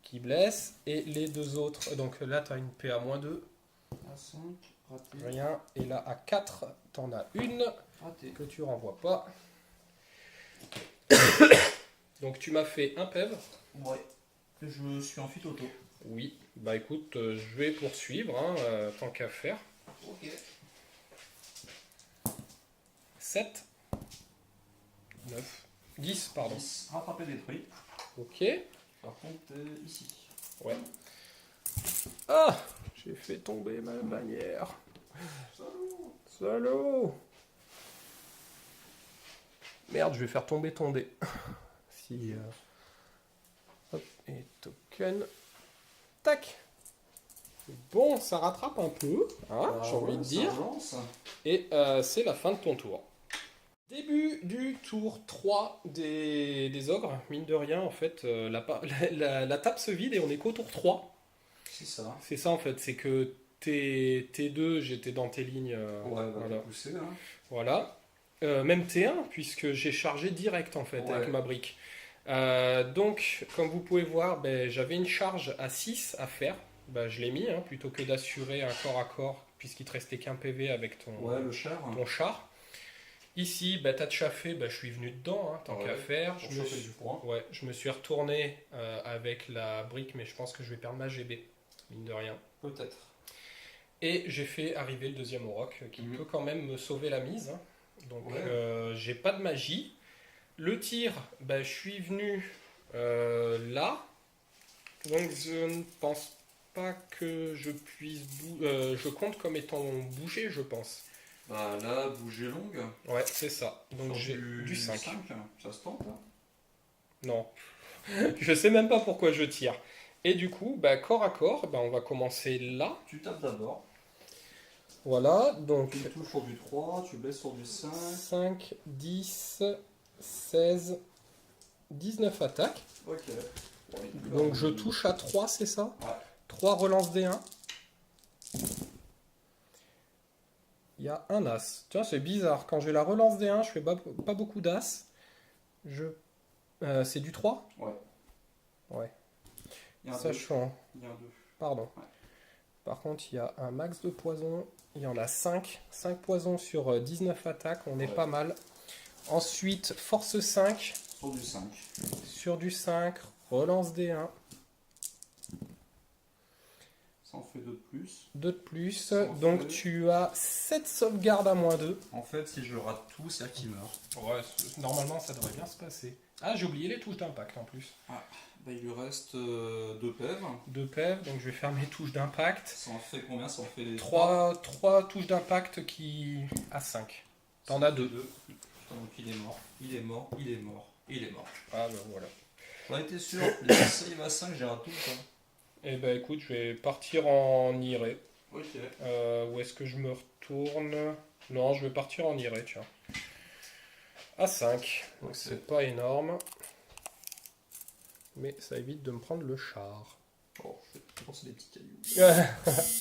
qui blesse. Et les deux autres, donc là, tu as une PA -2, À 5, raté. rien. Et là, à 4, tu en as une Raté. que tu renvoies pas. Donc tu m'as fait un PEV. Ouais. Je suis en fuite auto. Oui, bah écoute, je vais poursuivre, hein, tant qu'à faire. Ok. 7, 9, 10, pardon. 10, rattrapé détruit. Ok. Par contre, t'es ici. Ouais. Ah, j'ai fait tomber ma bannière. Salaud. Merde, je vais faire tomber ton dé. Si. Hop, et token. Tac. Bon, ça rattrape un peu, hein, j'ai envie de dire. Et c'est la fin de ton tour. Début du tour 3 des ogres. Mine de rien, en fait, la table se vide et on est qu'au tour 3. C'est ça. C'est ça, en fait, c'est que T2, j'étais dans tes lignes. Ouais, voilà. pousser, hein. Voilà. Même T1, puisque j'ai chargé direct, en fait, Ouais. avec ma brique. Donc, comme vous pouvez voir, ben, j'avais une charge à 6 à faire. Ben, je l'ai mis, hein, plutôt que d'assurer un corps à corps, puisqu'il te restait qu'un PV avec ton, Ouais, le char. ton char. Ici, ben, t'as de chaffé, ben, je suis venu dedans, hein, tant Ouais, qu'à faire. Pour Je me, chauffer suis, du point. ouais, je me suis retourné avec la brique, mais je pense que je vais perdre ma GB, mine de rien. Peut-être. Et j'ai fait arriver le deuxième auroch, qui Mhm. peut quand même me sauver la mise. Hein. Donc, Ouais. j'ai pas de magie. Le tir, ben, je suis venu là. Donc, je ne pense pas que je puisse... je compte comme étant bougé, je pense. Bah là, bouger longue. Ouais, c'est ça. Donc, Sur j'ai du 5. Ça se tente, hein. Non. Je sais même pas pourquoi je tire. Et du coup, bah, corps à corps, bah, on va commencer là. Tu tapes d'abord. Voilà, donc Tu touches sur du 3, tu blesses sur du 5. 5, 10, 16, 19 attaques. Ok. Donc je touche à 3, c'est ça? Ouais. 3 relance D1. Il y a un as. Tiens, c'est bizarre. Quand j'ai la relance D1, je fais pas beaucoup d'as. C'est du 3? Ouais. Ouais. Il y a un 2. Sachant. Il y a un 2. Pardon. Ouais. Par contre, il y a un max de poison. Il y en a 5. 5 poisons sur 19 attaques. On est Ouais. pas mal. Ensuite, force 5. Sur du 5. Sur du 5. Relance D1. Ça en fait 2 de plus. 2 de plus. Ça en Donc fait- tu as 7 sauvegardes à -2. En fait, si je rate tout, c'est qu'il meurt. Ouais, normalement ça devrait bien se passer. Ah, j'ai oublié les touches d'impact en plus. Bah, il lui reste 2 PEV. 2 PEV, donc je vais faire mes touches d'impact. Ça en fait combien? Ça en fait les 3 touches d'impact qui... à 5. T'en as 2. Putain, donc il est mort. Il est mort. Il est mort. Il est mort. Ah ben voilà. J'en étais sûr. Les save à 5, j'ai raté ou pas? Et ben écoute, je vais partir en iré. Ok. Où est-ce que je me retourne? Non, je vais partir en iré, tiens. À 5. Donc Ok. c'est pas énorme. Mais ça évite de me prendre le char. Oh, je vais penser des petits cailloux.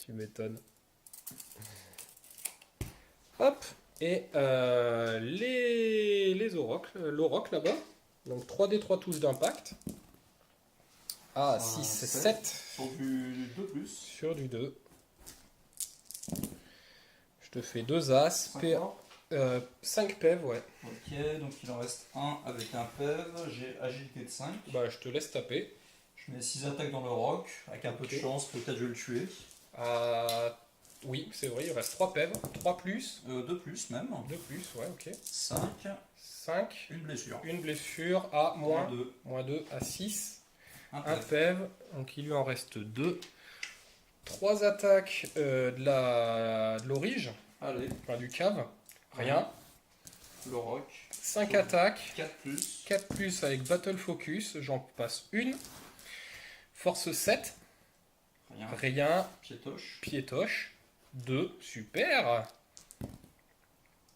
Tu m'étonnes. Hop. Et les aurochs, l'auroch là-bas. Donc 3D, 3 touches d'impact. Ah, 6, 7. Sur du 2 plus. Sur du 2. Je te fais 2 as. 5 morts. 5 pèves, ouais. Ok, donc il en reste un avec un PEV. J'ai agilité de 5. Bah, je te laisse taper. Je mets 6 attaques dans le roc. Avec un peu de Ok. chance, peut-être je vais le tuer. Oui, c'est vrai, il reste 3 pèves. 3 plus. 2 plus même. 2 plus, ouais, ok. 5. 5. Une blessure. Une blessure à moins 2. moins 2 à 6. Un Un PEV. pève, donc il lui en reste 2. 3 attaques de l'orige, Allez, enfin du cave. Rien. le roc. 5 attaques. 4 plus. 4 plus avec Battle Focus, j'en passe une. Force 7, Rien. rien. Piétoche. Piétoche, 2, super.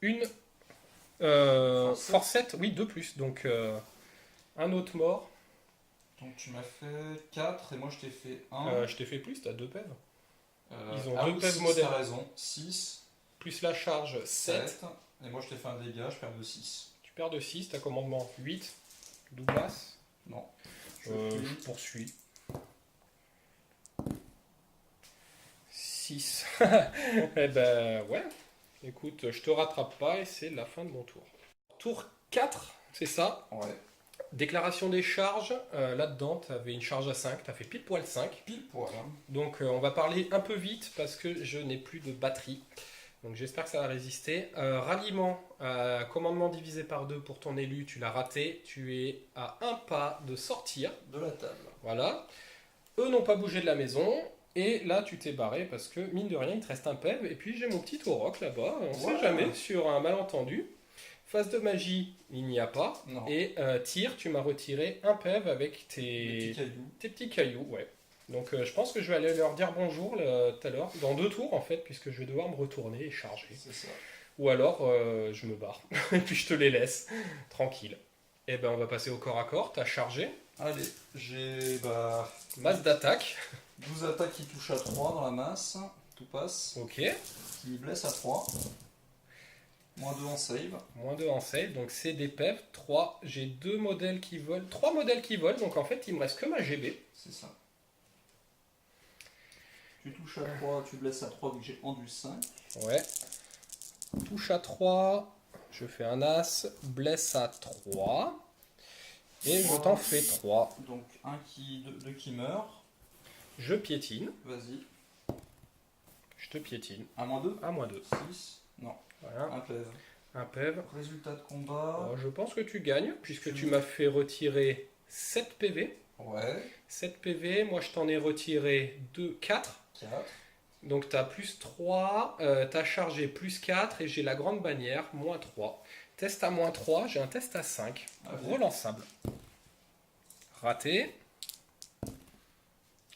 Une. Force 7, oui, 2 plus. Donc un autre mort. Donc tu m'as fait 4 et moi je t'ai fait 1. Je t'ai fait plus, t'as 2 pèves. Ils ont ah deux oui, PEV six, modèles. T'as raison. 6. Plus la charge, 7. 7. Et moi je t'ai fait un dégât, je perds de 6. Tu perds de 6, t'as commandement 8. Douglas. Non. Je poursuis. 6. Eh ben ouais. Écoute, je te rattrape pas et c'est la fin de mon tour. Tour 4, c'est ça. Ouais. Déclaration des charges. Là-dedans, tu avais une charge à 5. Tu as fait pile poil 5. Pile poil. Hein. Donc on va parler un peu vite parce que je n'ai plus de batterie. Donc j'espère que ça va résister. Ralliement, commandement divisé par 2 pour ton élu, tu l'as raté. Tu es à un pas de sortir. De la table. Voilà. Eux n'ont pas bougé de la maison. Et là, tu t'es barré parce que, mine de rien, il te reste un PEV. Et puis, j'ai mon petit Auroch là-bas. On ne sait jamais, sur un malentendu. Phase de magie, il n'y a pas. Non. Et tir, tu m'as retiré un PEV avec Des petits cailloux. tes petits cailloux. Ouais. Donc, je pense que je vais aller leur dire bonjour tout à l'heure. Dans 2 tours, en fait, puisque je vais devoir me retourner et charger. C'est ça. Ou alors, je me barre. Et puis, je te les laisse. Tranquille. Et ben, on va passer au corps à corps. T'as chargé. Allez, j'ai Masse d'attaque. 12 attaques qui touchent à 3 dans la masse. Tout passe. Ok. Qui blesse à 3. Moins 2 en save. Moins 2 en save, donc c'est des PEV. 3, j'ai 2 modèles qui volent. 3 modèles qui volent, donc en fait il me reste que ma GB. C'est ça. Tu touches à 3, tu blesses à 3 vu que j'ai enduit 5. Ouais. Touche à 3, je fais un as, blesse à 3. Et je t'en fais 3. Donc deux qui meurt. Je piétine. Vas-y. Je te piétine. À moins 2. À moins 2. 6. Non. Voilà. Un PEV. Un PEV. Résultat de combat. Je pense que tu gagnes, puisque tu m'as fait retirer 7 PV. Ouais. 7 PV, moi je t'en ai retiré 4. 4. Donc tu as plus 3, tu as chargé plus 4 et j'ai la grande bannière, moins 3. Test à moins 3, j'ai un test à 5. Allez. Relançable. Raté.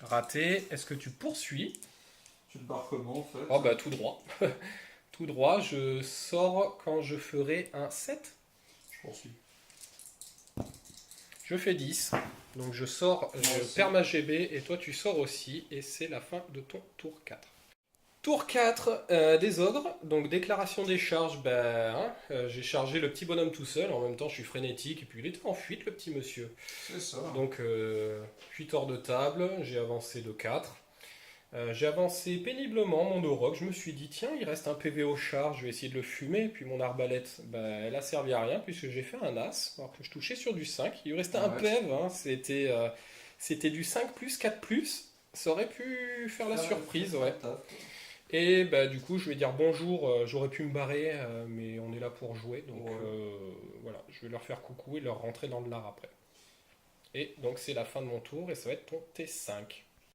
Raté. Est-ce que tu poursuis? Tu te barres comment en fait? Oh bah tout droit. Tout droit, je sors quand je ferai un 7. Je poursuis. Je fais 10. Donc je sors, je aussi. perds ma GB et toi tu sors aussi. Et c'est la fin de ton tour 4. Tour 4 des ogres. Donc déclaration des charges. J'ai chargé le petit bonhomme tout seul. En même temps je suis frénétique. Et puis il était en fuite le petit monsieur. C'est ça. Donc fuite hors de table. J'ai avancé de 4. J'ai avancé péniblement mon Auroch. Je me suis dit tiens il reste un PV au char. Je vais essayer de le fumer. Et puis mon arbalète elle a servi à rien. Puisque j'ai fait un as. Alors que je touchais sur du 5. Il lui restait un PEV. Hein. C'était du 5 plus 4 plus. Ça aurait pu faire la surprise. Ouais. Et du coup, je vais dire bonjour, j'aurais pu me barrer, mais on est là pour jouer. Donc voilà, je vais leur faire coucou et leur rentrer dans le lard après. Et donc c'est la fin de mon tour et ça va être ton T5.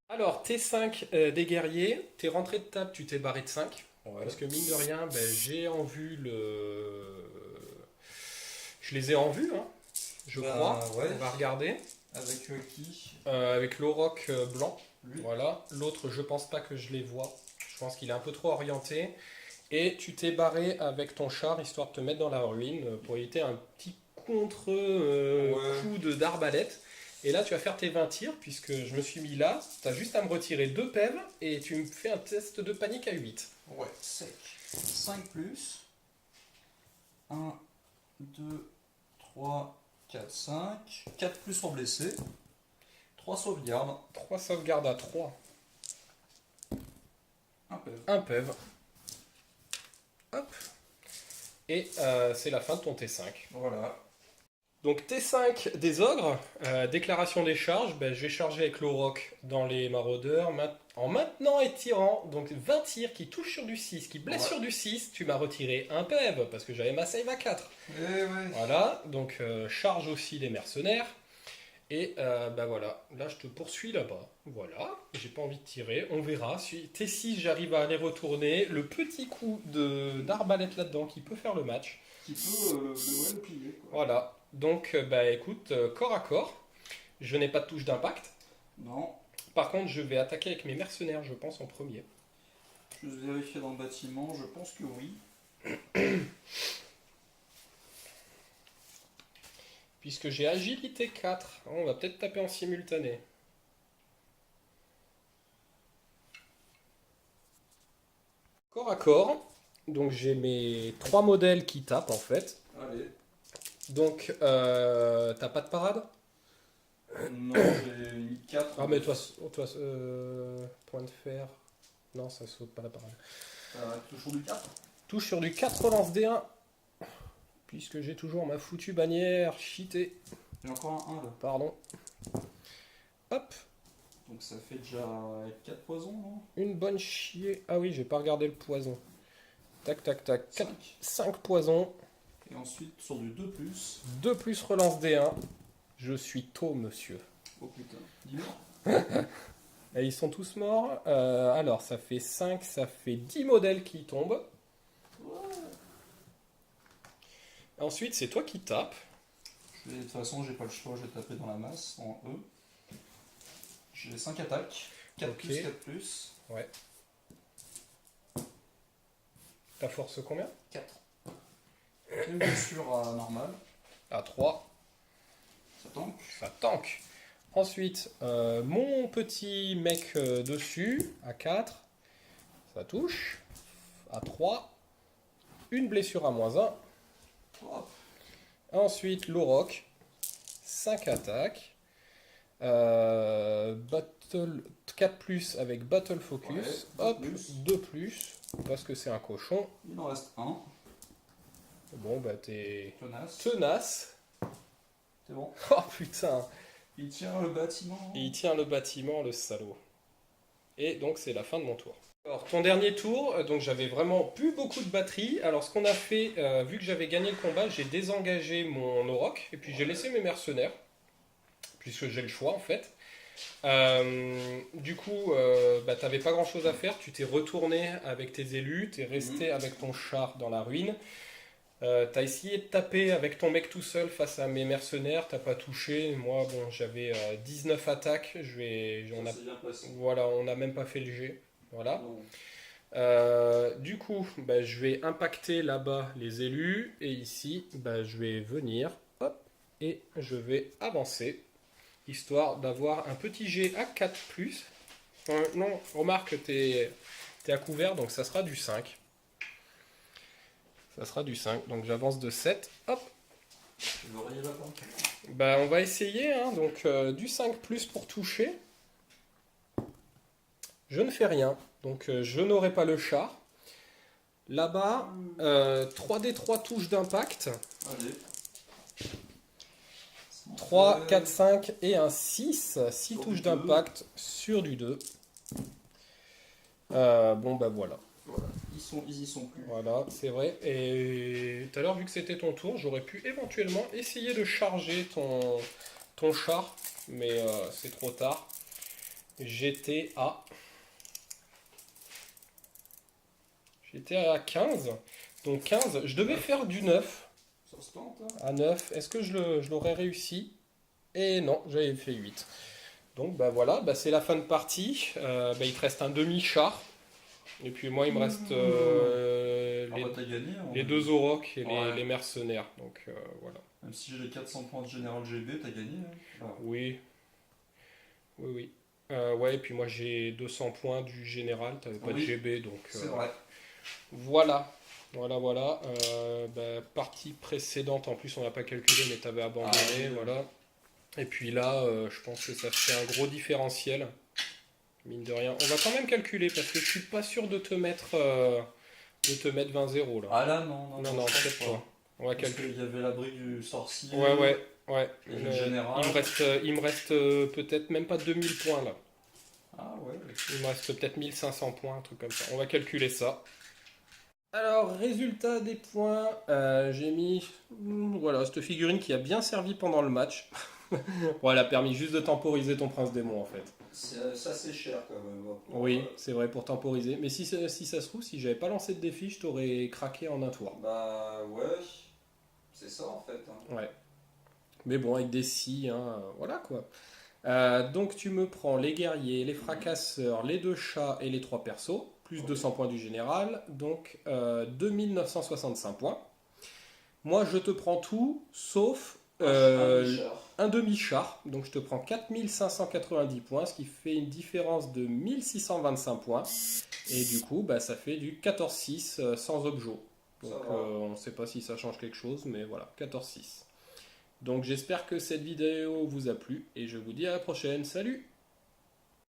Alors, T5 des guerriers, t'es rentré de table, tu t'es barré de 5. Ouais. Parce que mine de rien, j'ai en vue le... Je les ai en vue, hein, je crois. Ouais. On va regarder. Avec qui Avec l'Auroch blanc. Lui. Voilà. L'autre, je pense pas que je les vois. Je pense qu'il est un peu trop orienté. Et tu t'es barré avec ton char, histoire de te mettre dans la ruine, pour éviter un petit contre-coup d'arbalète. Et là, tu vas faire tes 20 tirs, puisque je me suis mis là. Tu as juste à me retirer 2 PEV, et tu me fais un test de panique à 8. Ouais, sec. 5 plus. 1, 2, 3, 4, 5. 4 plus en blessé. 3 sauvegardes. 3 sauvegardes à 3. Un PEV. Un PEV. Hop. Et c'est la fin de ton T5. Voilà. Donc T5 des ogres, déclaration des charges, ben, je vais charger avec l'auroch dans les maraudeurs en maintenant et tirant, donc 20 tirs qui touchent sur du 6, qui blessent sur du 6, tu m'as retiré un PEV parce que j'avais ma save à 4. Eh ouais. Voilà, donc charge aussi des mercenaires. Et ben voilà, là je te poursuis là-bas. Voilà, j'ai pas envie de tirer, on verra. Si T6 j'arrive à aller retourner, le petit coup d'arbalète là-dedans qui peut faire le match. Qui peut le plier. Quoi. Voilà. Donc, bah écoute, corps à corps, je n'ai pas de touche d'impact. Non. Par contre, je vais attaquer avec mes mercenaires, je pense, en premier. Je vais vérifier dans le bâtiment, je pense que oui. Puisque j'ai agilité 4, on va peut-être taper en simultané. Corps à corps, donc j'ai mes 3 modèles qui tapent en fait. Allez. Donc, t'as pas de parade? Non, j'ai mis 4. Ah, mais toi, point de fer. Non, ça saute pas la parade. Toujours du 4. Touche sur du 4 relance D1. Puisque j'ai toujours ma foutue bannière cheatée. J'ai encore un 1 là. Pardon. Hop. Donc ça fait déjà 4 poisons, non? Une bonne chier. Ah oui, j'ai pas regardé le poison. Tac, tac, tac. 5 poisons. Et ensuite, sur du 2+. 2 plus relance D1. Je suis tôt, monsieur. Oh putain. 10 morts. Et ils sont tous morts. Alors, ça fait 5, ça fait 10 modèles qui tombent. Ouais. Ensuite, c'est toi qui tapes. De toute façon, j'ai pas le choix, je vais taper dans la masse, en E. J'ai 5 attaques. 4 Ok. plus, 4 plus. Ouais. Ta force combien? 4. Une blessure à normal. À 3. Ça tank. Ça tank. Ensuite, mon petit mec dessus, à 4. Ça touche. À 3. Une blessure à -1. Hop. Ensuite, l'auroch. 5 attaques. Battle 4 plus avec Battle Focus. Ouais, Hop, 2+. 2 plus. Parce que c'est un cochon. Il en reste un. Bon, bah t'es Tenace. tenace. C'est bon. Oh putain. Il tient le bâtiment. Et il tient le bâtiment, le salaud. Et donc c'est la fin de mon tour. Alors ton dernier tour, donc j'avais vraiment plus beaucoup de batterie. Alors ce qu'on a fait, vu que j'avais gagné le combat, j'ai désengagé mon auroch et puis j'ai laissé mes mercenaires, puisque j'ai le choix en fait. Du coup, bah, t'avais pas grand chose à faire, tu t'es retourné avec tes élus, t'es resté avec ton char dans la ruine. T'as essayé de taper avec ton mec tout seul face à mes mercenaires, t'as pas touché. Moi, bon, j'avais 19 attaques. Voilà, on n'a même pas fait le jet. Voilà. Du coup, bah, je vais impacter là-bas les élus. Et ici, bah, je vais venir. Hop, et je vais avancer. Histoire d'avoir un petit jet à 4 plus. Non, remarque, t'es à couvert, donc ça sera du 5. Ça sera du 5, donc j'avance de 7. Hop. Bah, on va essayer, hein. Donc du 5 plus pour toucher. Je ne fais rien, donc je n'aurai pas le char. Là-bas, 3d3 touches d'impact. Allez. 3, 4, 5 et un 6. 6 touches d'impact sur du 2. Bon, bah voilà. Voilà. Ils y sont plus. Voilà, c'est vrai. Et tout à l'heure, vu que c'était ton tour, j'aurais pu éventuellement essayer de charger ton char, mais c'est trop tard. J'étais à 15. Donc 15, je devais faire du 9. Ça se tente, hein. À 9, est-ce que je l'aurais réussi? Et non, j'avais fait 8. Donc bah voilà, bah, c'est la fin de partie. Bah, il te reste un demi-char. Et puis moi, il me reste les 2 aurochs et les mercenaires. Donc voilà. Même si j'ai les 400 points de général GB, t'as gagné. Hein. Oui. Oui. Ouais, et puis moi j'ai 200 points du général, t'avais pas de GB, donc... C'est vrai. Voilà. Voilà. Bah, partie précédente, en plus on n'a pas calculé, mais t'avais abandonné, voilà. Et puis là, je pense que ça fait un gros différentiel. Mine de rien. On va quand même calculer, parce que je suis pas sûr de te mettre de te mettre 20-0 là. Ah là, non, non, je non, pense peut-être pas. On va Parce calculer. qu'il y avait l'abri du sorcier. Ouais. Et le général. Il me reste peut-être même pas 2000 points là. Ah ouais. Il me reste peut-être 1500 points, un truc comme ça. On va calculer ça. Alors, résultat des points, j'ai mis voilà, cette figurine qui a bien servi pendant le match. Bon, elle a permis juste de temporiser ton prince démon en fait. Ça c'est cher quand même. Oui, c'est vrai pour temporiser. Mais si ça se trouve, si j'avais pas lancé de défi, je t'aurais craqué en un tour. Bah ouais, c'est ça en fait. Ouais. Mais bon, avec des si, hein, voilà quoi. Donc tu me prends les guerriers, les fracasseurs, les 2 chats et les 3 persos, plus 200 points du général, donc 2965 points. Moi je te prends tout, sauf un demi-char, donc je te prends 4590 points, ce qui fait une différence de 1625 points. Et du coup, bah, ça fait du 14-6 sans objet. Donc on ne sait pas si ça change quelque chose, mais voilà, 14-6. Donc j'espère que cette vidéo vous a plu et je vous dis à la prochaine. Salut!